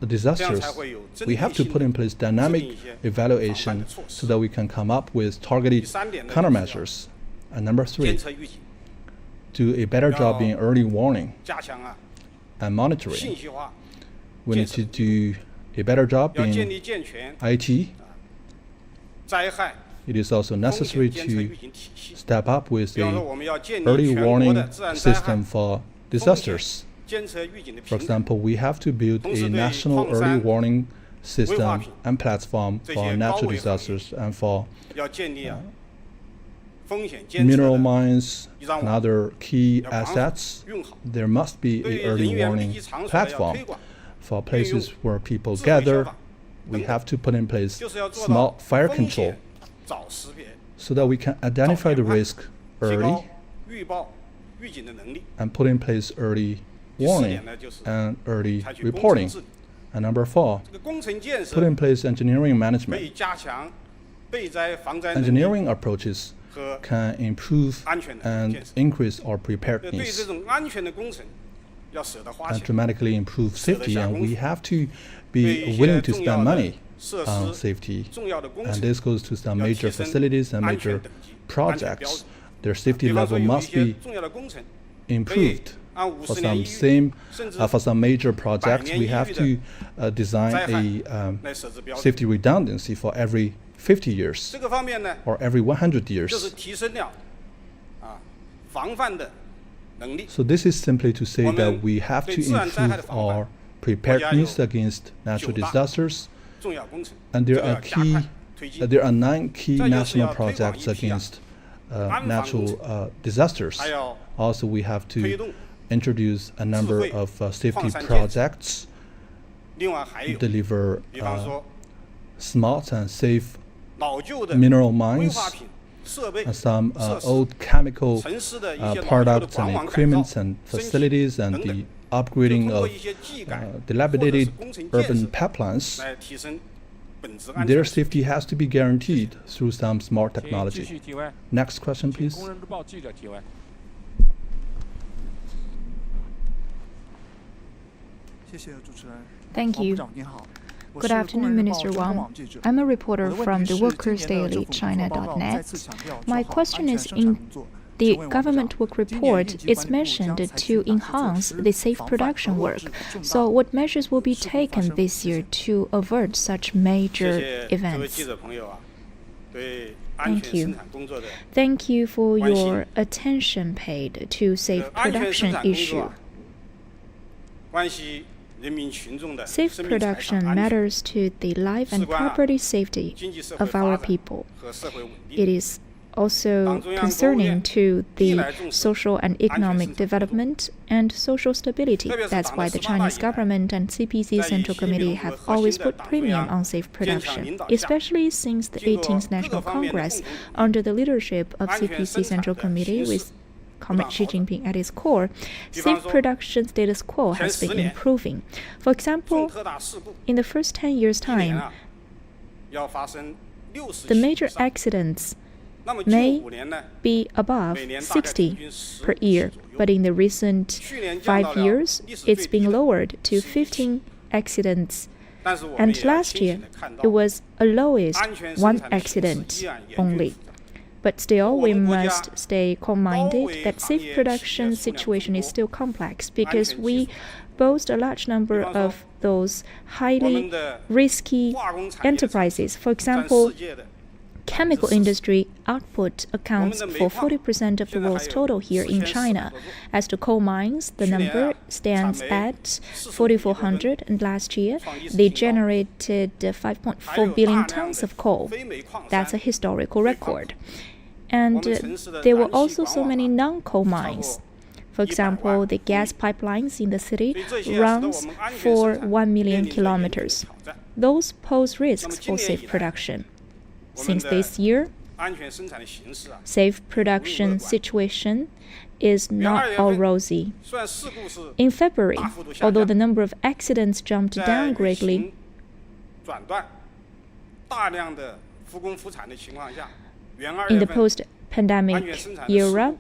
Speaker 4: disasters. We have to put in place dynamic evaluation so that we can come up with targeted countermeasures. And number three, do a better job in early warning and monitoring. We need to do a better job in IT. It is also necessary to step up with the early warning system for disasters. For example, we have to build a national early warning system and platform for natural disasters and for mineral mines and other key assets. There must be an early warning platform for places where people gather. We have to put in place smart fire control so that we can identify the risk early and put in place early warning and early reporting. And number four, put in place engineering management. Engineering approaches can improve and increase our preparedness and dramatically improve safety, and we have to be willing to spend money on safety. And this goes to some major facilities and major projects. Their safety level must be improved. For some major projects, we have to design a safety redundancy for every 50 years or every 100 years. So this is simply to say that we have to improve our preparedness against natural disasters, and there are 9 key national projects against natural disasters. Also, we have to introduce a number of safety projects, deliver smart and safe mineral mines, and some old chemical products and equipment and facilities, and the upgrading of dilapidated urban pipelines. Their safety has to be guaranteed through some smart technology. Next question, please.
Speaker 7: Thank you. Good afternoon, Minister Wang. I'm a reporter from the Workers' Daily China.net. My question is, in the government work report, it's mentioned to enhance the safe production work. So what measures will be taken this year to avert such major events? Thank you. Thank you for your attention paid to safe production issue. Safe production matters to the life and property safety of our people. It is also concerning to the social and economic development and social stability. That's why the Chinese government and CPC Central Committee have always put premium on safe production, especially since the 18th National Congress, under the leadership of CPC Central Committee with Comrade Xi Jinping at its core. Safe production status quo has been improving. For example, in the first 10 years' time, the major accidents may be above 60 per year, but in the recent 5 years, it's been lowered to 15 accidents. And last year, it was a lowest 1 accident only. But still, we must stay calm-minded that safe production situation is still complex because we boast a large number of those highly risky enterprises. For example, chemical industry output accounts for 40% of the world's total here in China. As to coal mines, the number stands at 4,400, and last year they generated 5.4 billion tons of coal. That's a historical record. And there were also so many non-coal mines. For example, the gas pipelines in the city runs for 1 million kilometers. Those pose risks for safe production. Since this year, safe production situation is not all rosy. In February, although the number of accidents jumped down greatly, in the post-pandemic era,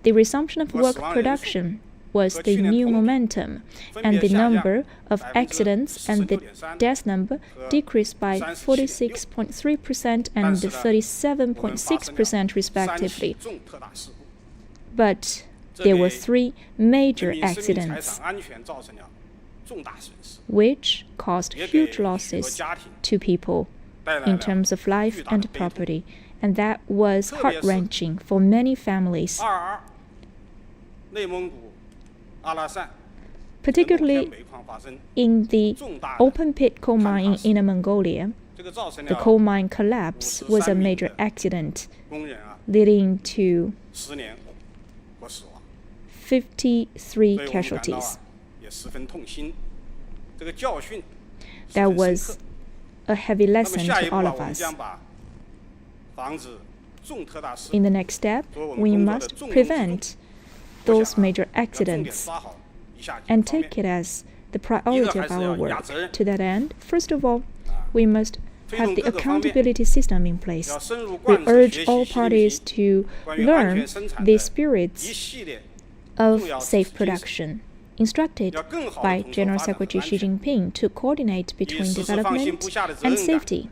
Speaker 7: the resumption of work production was the new momentum, and the number of accidents and the death number decreased by 46.3% and 37.6% respectively. But there were 3 major accidents which caused huge losses to people in terms of life and property, and that was heart-wrenching for many families. Particularly in the open-pit coal mine in Inner Mongolia, the coal mine collapse was a major accident, leading to 53 casualties. That was a heavy lesson to all of us. In the next step, we must prevent those major accidents and take it as the priority of our work. To that end, first of all, we must have the accountability system in place. We urge all parties to learn the spirits of safe production, instructed by General Secretary Xi Jinping to coordinate between development and safety.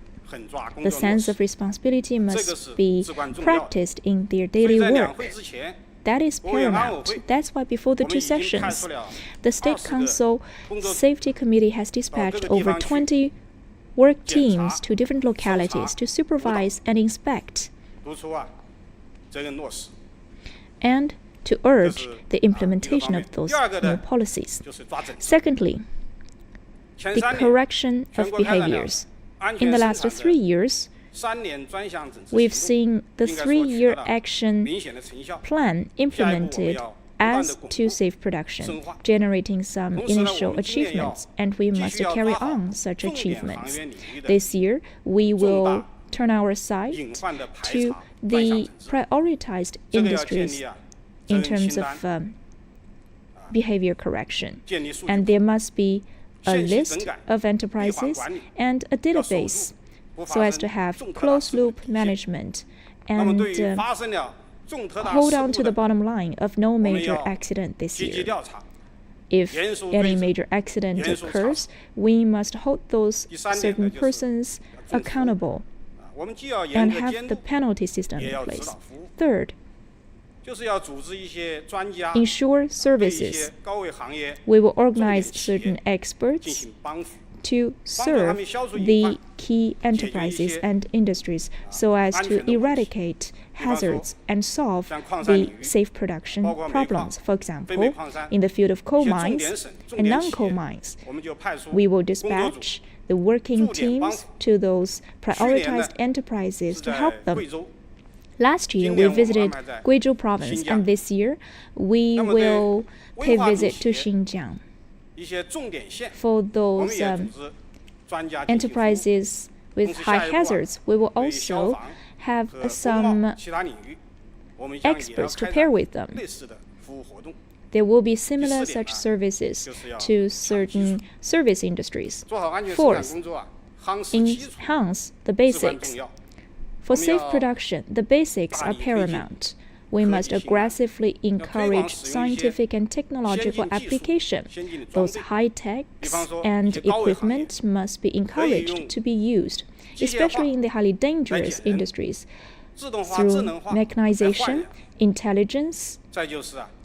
Speaker 7: The sense of responsibility must be practiced in their daily work. That is paramount. That's why before the 2 sessions, the State Council Safety Committee has dispatched over 20 work teams to different localities to supervise and inspect, and to urge the implementation of those new policies. Secondly, the correction of behaviors. In the last 3 years, we've seen the 3-year action plan implemented as to safe production, generating some initial achievements, and we must carry on such achievements. This year, we will turn our sight to the prioritized industries in terms of behavior correction, and there must be a list of enterprises and a database so as to have closed-loop management and hold on to the bottom line of no major accident this year. If any major accident occurs, we must hold those certain persons accountable and have the penalty system in place. Third, ensure services. We will organize certain experts to serve the key enterprises and industries so as to eradicate hazards and solve the safe production problems. For example, in the field of coal mines and non-coal mines, we will dispatch the working teams to those prioritized enterprises to help them. Last year, we visited Guizhou province, and this year, we will pay visit to Xinjiang. For those enterprises with high hazards, we will also have some experts to pair with them. There will be similar such services to certain service industries. Fourth, enhance the basics. For safe production, the basics are paramount. We must aggressively encourage scientific and technological application. Those high-techs and equipment must be encouraged to be used, especially in the highly dangerous industries. Through mechanization, intelligence,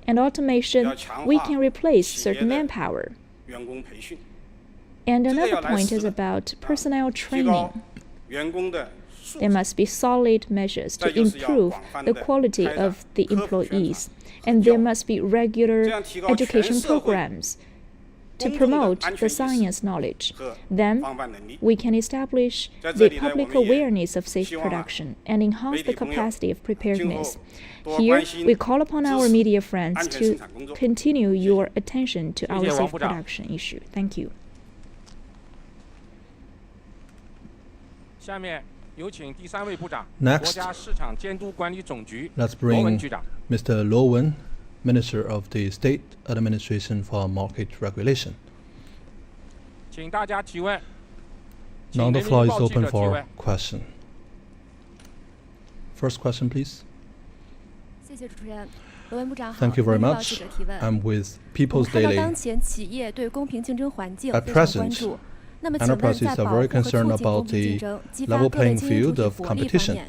Speaker 7: and automation, we can replace certain manpower. And another point is about personnel training.
Speaker 2: There must be solid measures to improve the quality of the employees, and there must be regular education programs to promote the science knowledge. Then we can establish the public awareness of safe production and enhance the capacity of preparedness. Here, we call upon our media friends to continue your attention to our safe production issue. Thank you.
Speaker 4: Next, let's bring Mr. Luo Wen, Minister of the State Administration for Market Regulation. Now the floor is open for question. First question, please. Thank you very much. I'm with People's Daily. At present, enterprises are very concerned about the level playing field of competition.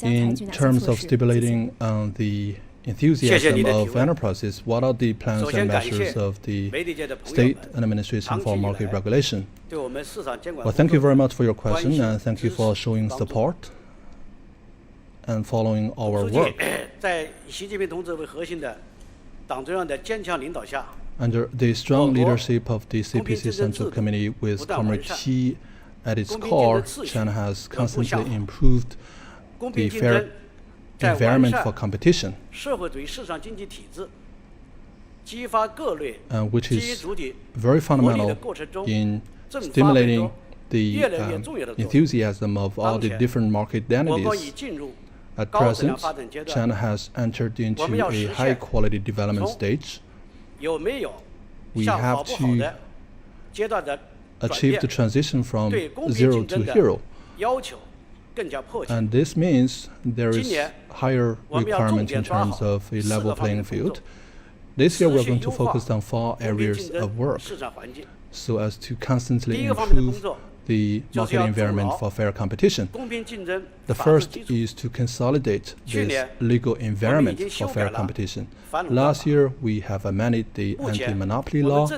Speaker 4: In terms of stimulating the enthusiasm of enterprises, what are the plans and measures of the State Administration for Market Regulation? Well, thank you very much for your question, and thank you for showing support and following our work. Under the strong leadership of the CPC Central Committee with Comrade Xi at its core, China has constantly improved the fair environment for competition, which is very fundamental in stimulating the enthusiasm of all the different market entities. At present, China has entered into a high-quality development stage. We have to achieve the transition from zero to hero. And this means there is higher requirement in terms of a level playing field. This year we're going to focus on 4 areas of work so as to constantly improve the market environment for fair competition. The first is to consolidate this legal environment for fair competition. Last year, we have amended the anti-monopoly law.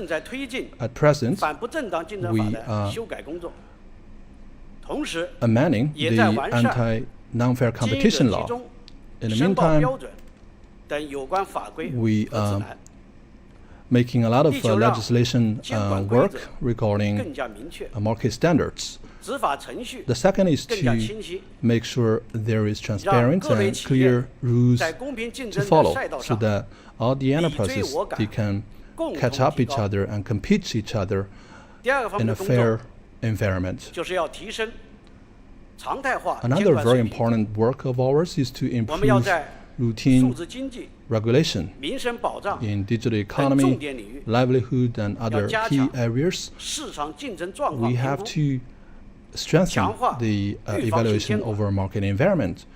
Speaker 4: At present, we are amending the anti-non-fair competition law. In the meantime, we are making a lot of legislation work regarding market standards. The second is to make sure there is transparent and clear rules to follow so that all the enterprises, they can catch up each other and compete each other in a fair environment. Another very important work of ours is to improve routine regulation in digital economy, livelihood, and other key areas. We have to strengthen the evaluation over market environment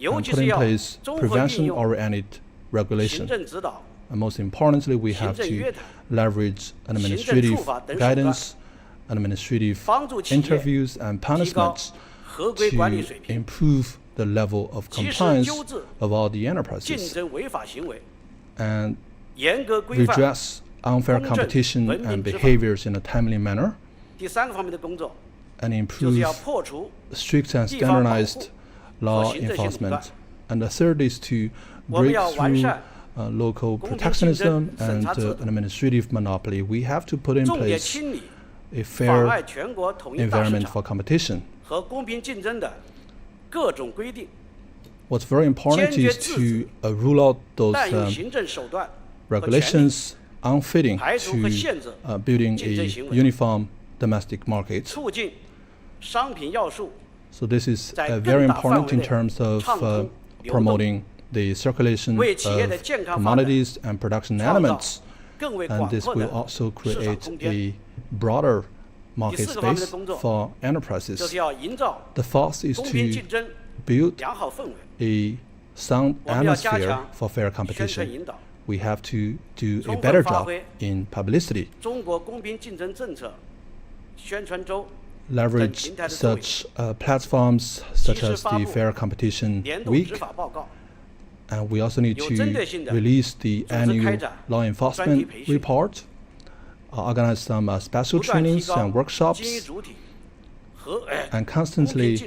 Speaker 4: and put in place prevention-oriented regulation. And most importantly, we have to leverage administrative guidance, administrative interviews, and punishments to improve the level of compliance of all the enterprises and redress unfair competition and behaviors in a timely manner and improve strict and standardized law enforcement. And the third is to break through local protectionism and administrative monopoly. We have to put in place a fair environment for competition. What's very important is to rule out those regulations unfitting to building a uniform domestic market. So this is very important in terms of promoting the circulation of commodities and production elements, and this will also create a broader market space for enterprises. The fourth is to build a sound atmosphere for fair competition. We have to do a better job in publicity. Leverage such platforms such as the Fair Competition Week. And we also need to release the annual law enforcement report, organize some special trainings and workshops, and constantly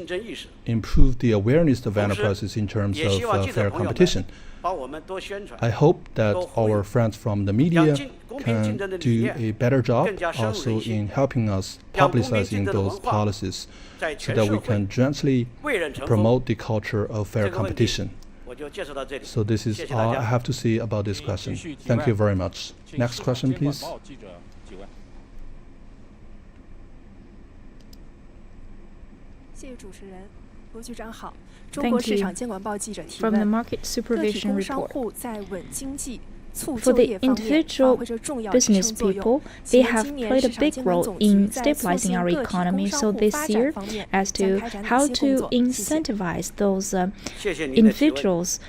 Speaker 4: improve the awareness of enterprises in terms of fair competition. I hope that our friends from the media can do a better job also in helping us publicizing those policies so that we can jointly promote the culture of fair competition. So this is all I have to say about this question. Thank you very much. Next question, please.
Speaker 7: Thank you. From the Market Supervision Report, for the individual business people, they have played a big role in stabilizing our economy. So this year, as to how to incentivize those individuals,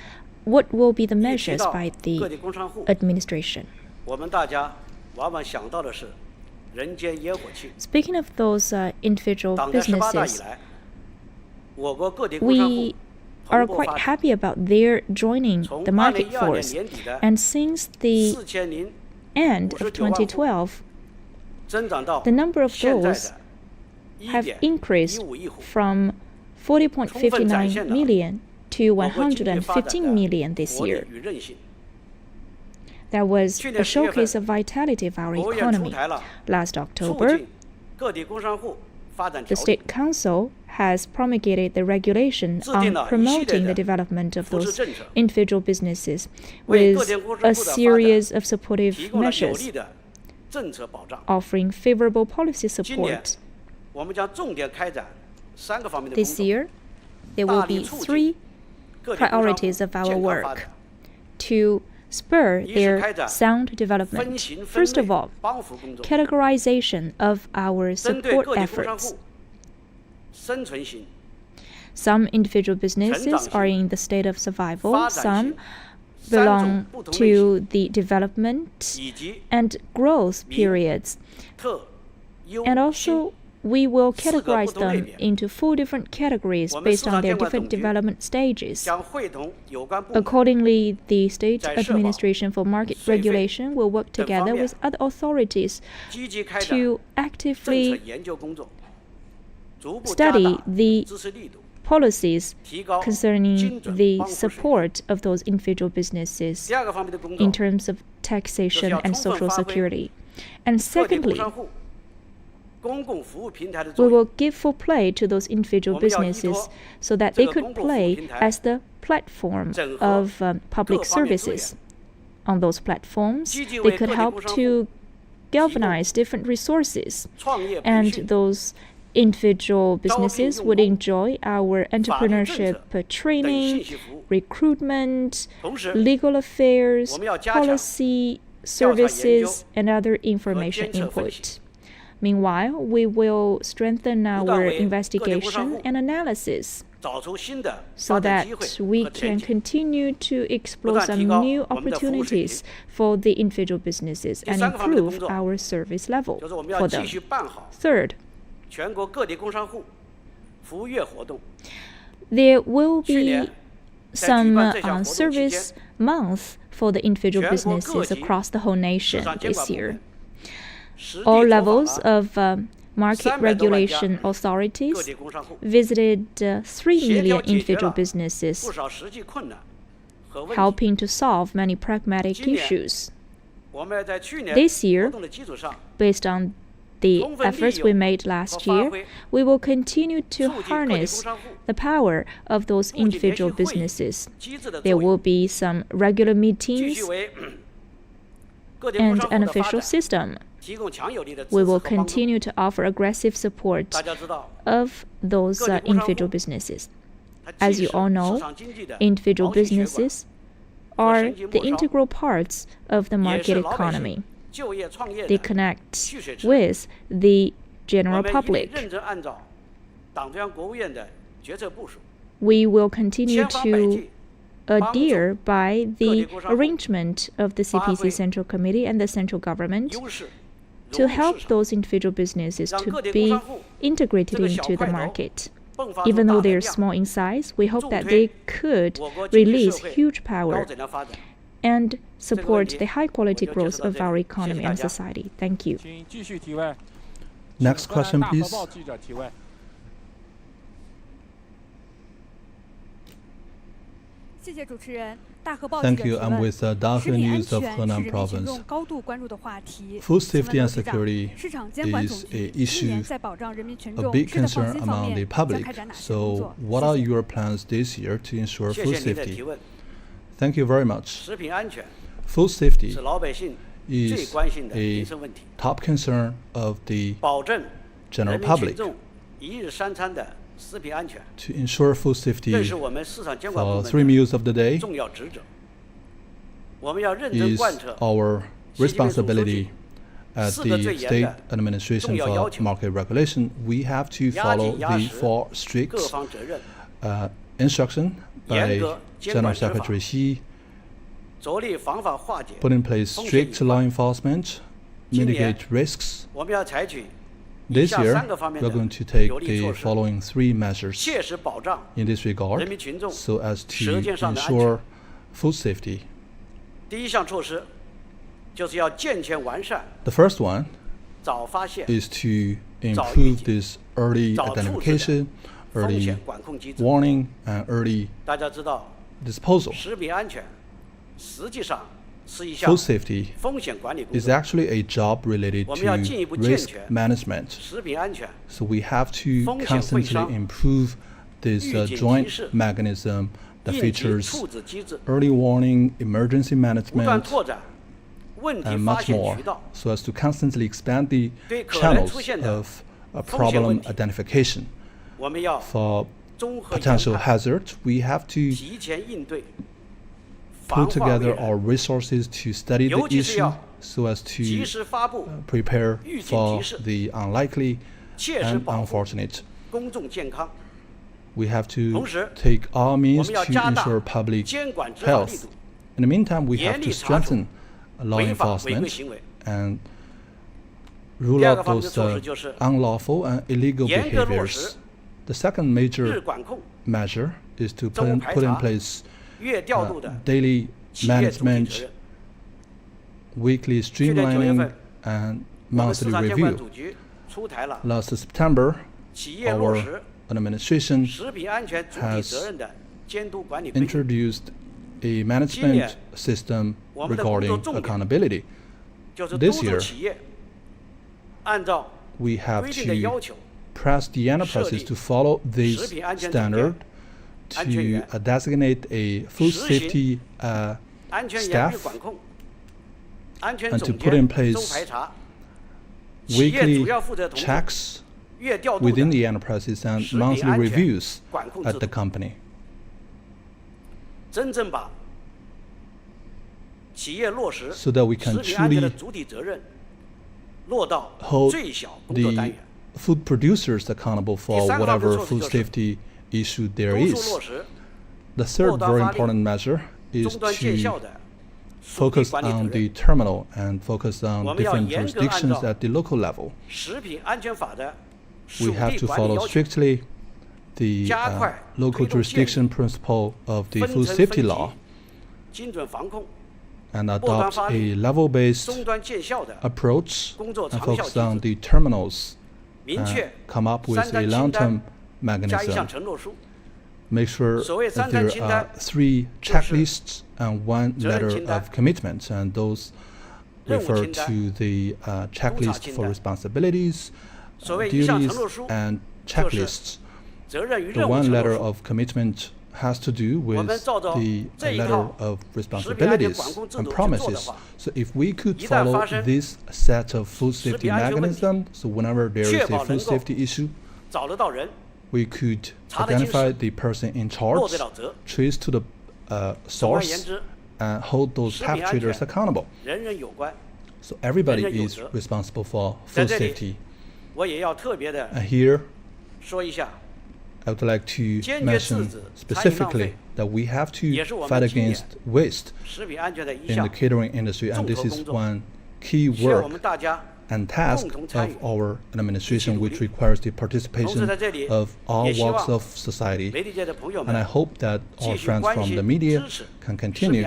Speaker 7: what will be the measures by the administration? Speaking of those individual businesses, we are quite happy about their joining the market force. And since the end of 2012, the number of those have increased from 40.59 million to 115 million this year. That was a showcase of vitality of our economy. Last October, the State Council has promulgated the regulation on promoting the development of those individual businesses with a series of supportive measures, offering favorable policy support. This year, there will be 3 priorities of our work to spur their sound development. First of all, categorization of our support efforts. Some individual businesses are in the state of survival, some belong to the development and growth periods. And also, we will categorize them into 4 different categories based on their different development stages. Accordingly, the State Administration for Market Regulation will work together with other authorities to actively study the policies concerning the support of those individual businesses in terms of taxation and social security. And secondly, we will give full play to those individual businesses so that they could play as the platform of public services. On those platforms, they could help to galvanize different resources, and those individual businesses would enjoy our entrepreneurship training, recruitment, legal affairs, policy services, and other information input. Meanwhile, we will strengthen our investigation and analysis so that we can continue to explore some new opportunities for the individual businesses and improve our service level for them. Third, there will be some service month for the individual businesses across the whole nation this year. All levels of market regulation authorities visited 3 million individual businesses, helping to solve many pragmatic issues. This year, based on the efforts we made last year, we will continue to harness the power of those individual businesses. There will be some regular meetings and an official system. We will continue to offer aggressive support of those individual businesses. As you all know, individual businesses are the integral parts of the market economy. They connect with the general public. We will continue to adhere by the arrangement of the CPC Central Committee and the central government to help those individual businesses to be integrated into the market. Even though they are small in size, we hope that they could release huge power and support the high-quality growth of our economy and society. Thank you.
Speaker 4: Next question, please. Thank you. I'm with Dahe News of Henan Province. Food safety and security is an issue of big concern among the public. So, what are your plans this year to ensure food safety? Thank you very much. Food safety is a top concern of the general public. To ensure food safety for 3 meals of the day is our responsibility at the State Administration for Market Regulation. We have to follow the 4 strict instructions by General Secretary Xi, put in place strict law enforcement, mitigate risks. This year, we are going to take the following 3 measures in this regard so as to ensure food safety. The first one is to improve this early identification, early warning, and early disposal. Food safety is actually a job related to risk management. So we have to constantly improve this joint mechanism that features early warning, emergency management, and much more, so as to constantly expand the channels of problem identification. For potential hazards, we have to put together our resources to study the issue so as to prepare for the unlikely and unfortunate. We have to take all means to ensure public health. In the meantime, we have to strengthen law enforcement and rule out those unlawful and illegal behaviors. The second major measure is to put in place daily management, weekly streamlining, and monthly review. Last September, our administration has introduced a management system regarding accountability. This year, we have to press the enterprises to follow this standard, to designate a food safety staff, and to put in place weekly checks within the enterprises and monthly reviews at the company. So that we can truly hold the food producers accountable for whatever food safety issue there is. The third very important measure is to focus on the terminal and focus on different jurisdictions at the local level. We have to follow strictly the local jurisdiction principle of the food safety law and adopt a level-based approach and focus on the terminals and come up with a long-term mechanism. Make sure that there are 3 checklists and 1 letter of commitment, and those refer to the checklist for responsibilities, duties, and checklists. The 1 letter of commitment has to do with the letter of responsibilities and promises. So if we could follow this set of food safety mechanisms, so whenever there is a food safety issue, we could identify the person in charge, trace to the source, and hold those perpetrators accountable. So everybody is responsible for food safety. And here, I would like to mention specifically that we have to fight against waste in the catering industry, and this is one key work and task of our administration, which requires the participation of all walks of society. And I hope that our friends from the media can continue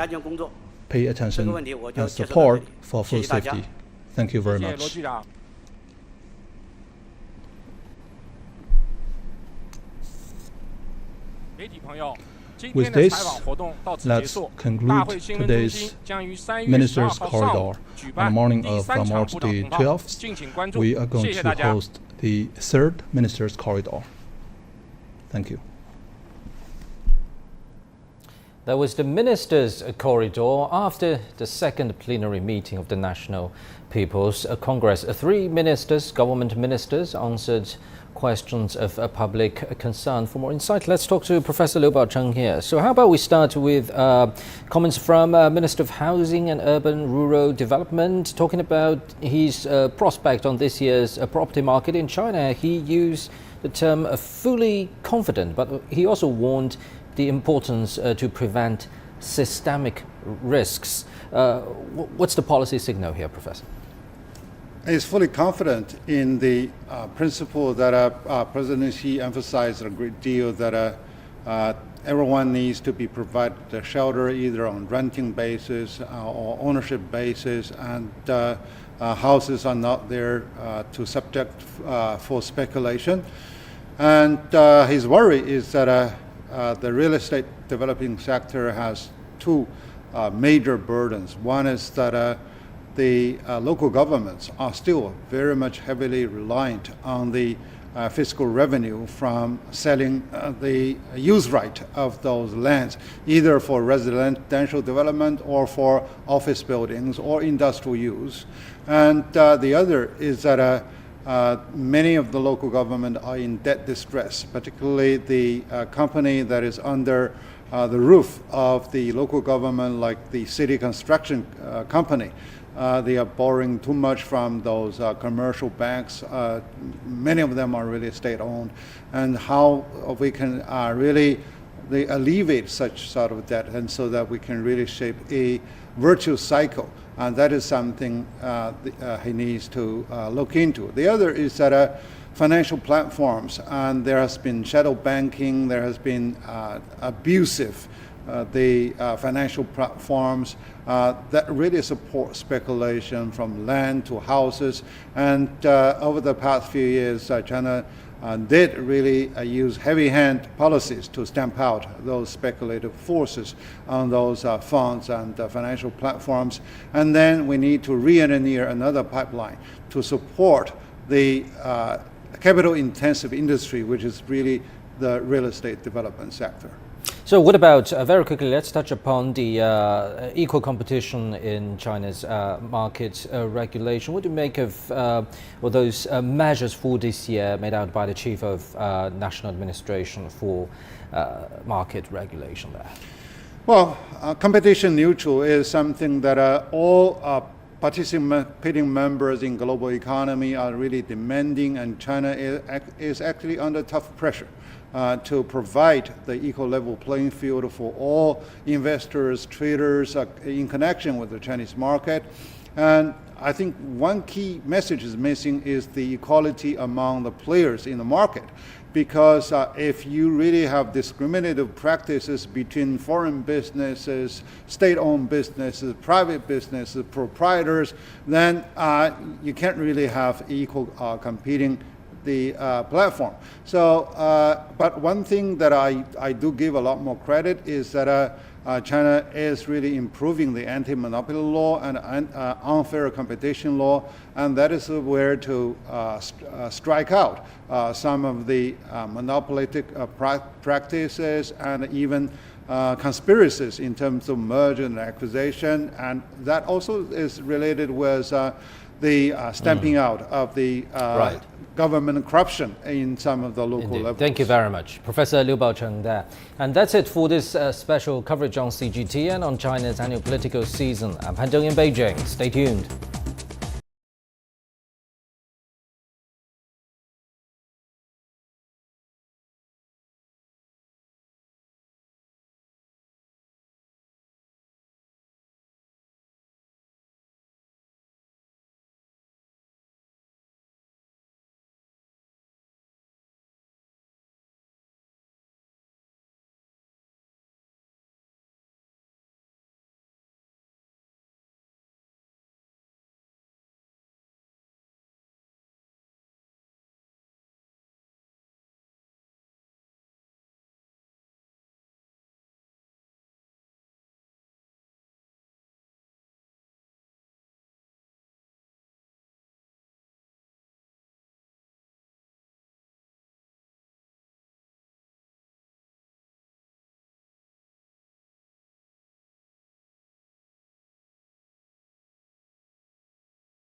Speaker 4: pay attention and support for food safety. Thank you very much. With this, let's conclude today's Ministers' Corridor. On the morning of March the 12th, we are going to host the third Ministers' Corridor. Thank you.
Speaker 1: That was the Ministers' Corridor after the second plenary meeting of the National People's Congress. Three ministers, government ministers, answered questions of public concern. For more insight, let's talk to Professor Liu Baocheng here. So how about we start with comments from Minister of Housing and Urban Rural Development, talking about his prospect on this year's property market in China. He used the term fully confident, but he also warned the importance to prevent systemic risks. What's the policy signal here, Professor?
Speaker 3: Is fully confident in the principle that President Xi emphasized a great deal, that everyone needs to be provided a shelter either on renting basis or ownership basis, and houses are not there to subject for speculation. And his worry is that the real estate developing sector has two major burdens. One is that the local governments are still very much heavily reliant on the fiscal revenue from selling the use right of those lands, either for residential development or for office buildings or industrial use. And the other is that many of the local government are in debt distress, particularly the company that is under the roof of the local government, like the city construction company. They are borrowing too much from those commercial banks. Many of them are really state-owned. And how we can really alleviate such sort of debt, and so that we can really shape a virtuous cycle. And that is something he needs to look into. The other is that financial platforms, and there has been shadow banking, there has been abusive the financial platforms that really support speculation from land to houses. And over the past few years, China did really use heavy-hand policies to stamp out those speculative forces on those funds and financial platforms. And then we need to re-engineer another pipeline to support the capital-intensive industry, which is really the real estate development sector.
Speaker 1: So what about, very quickly, let's touch upon the equal competition in China's market regulation. What do you make of those measures for this year made out by the Chief of National Administration for Market Regulation there?
Speaker 3: Well, competition neutral is something that all participating members in global economy are really demanding, and China is actually under tough pressure to provide the equal level playing field for all investors, traders in connection with the Chinese market. And I think one key message is missing is the equality among the players in the market. Because if you really have discriminative practices between foreign businesses, state-owned businesses, private businesses, proprietors, then you can't really have equal competing the platform. So, but one thing that I do give a lot more credit is that China is really improving the anti-monopoly law and unfair competition law, and that is where to strike out some of the monopolistic practices and even conspiracies in terms of merger and acquisition, and that also is related with the stamping out of the government corruption in some of the local levels.
Speaker 1: Thank you very much, Professor Liu Baocheng there. And that's it for this special coverage on CGTN on China's annual political season. I'm Han Zheng in Beijing. Stay tuned.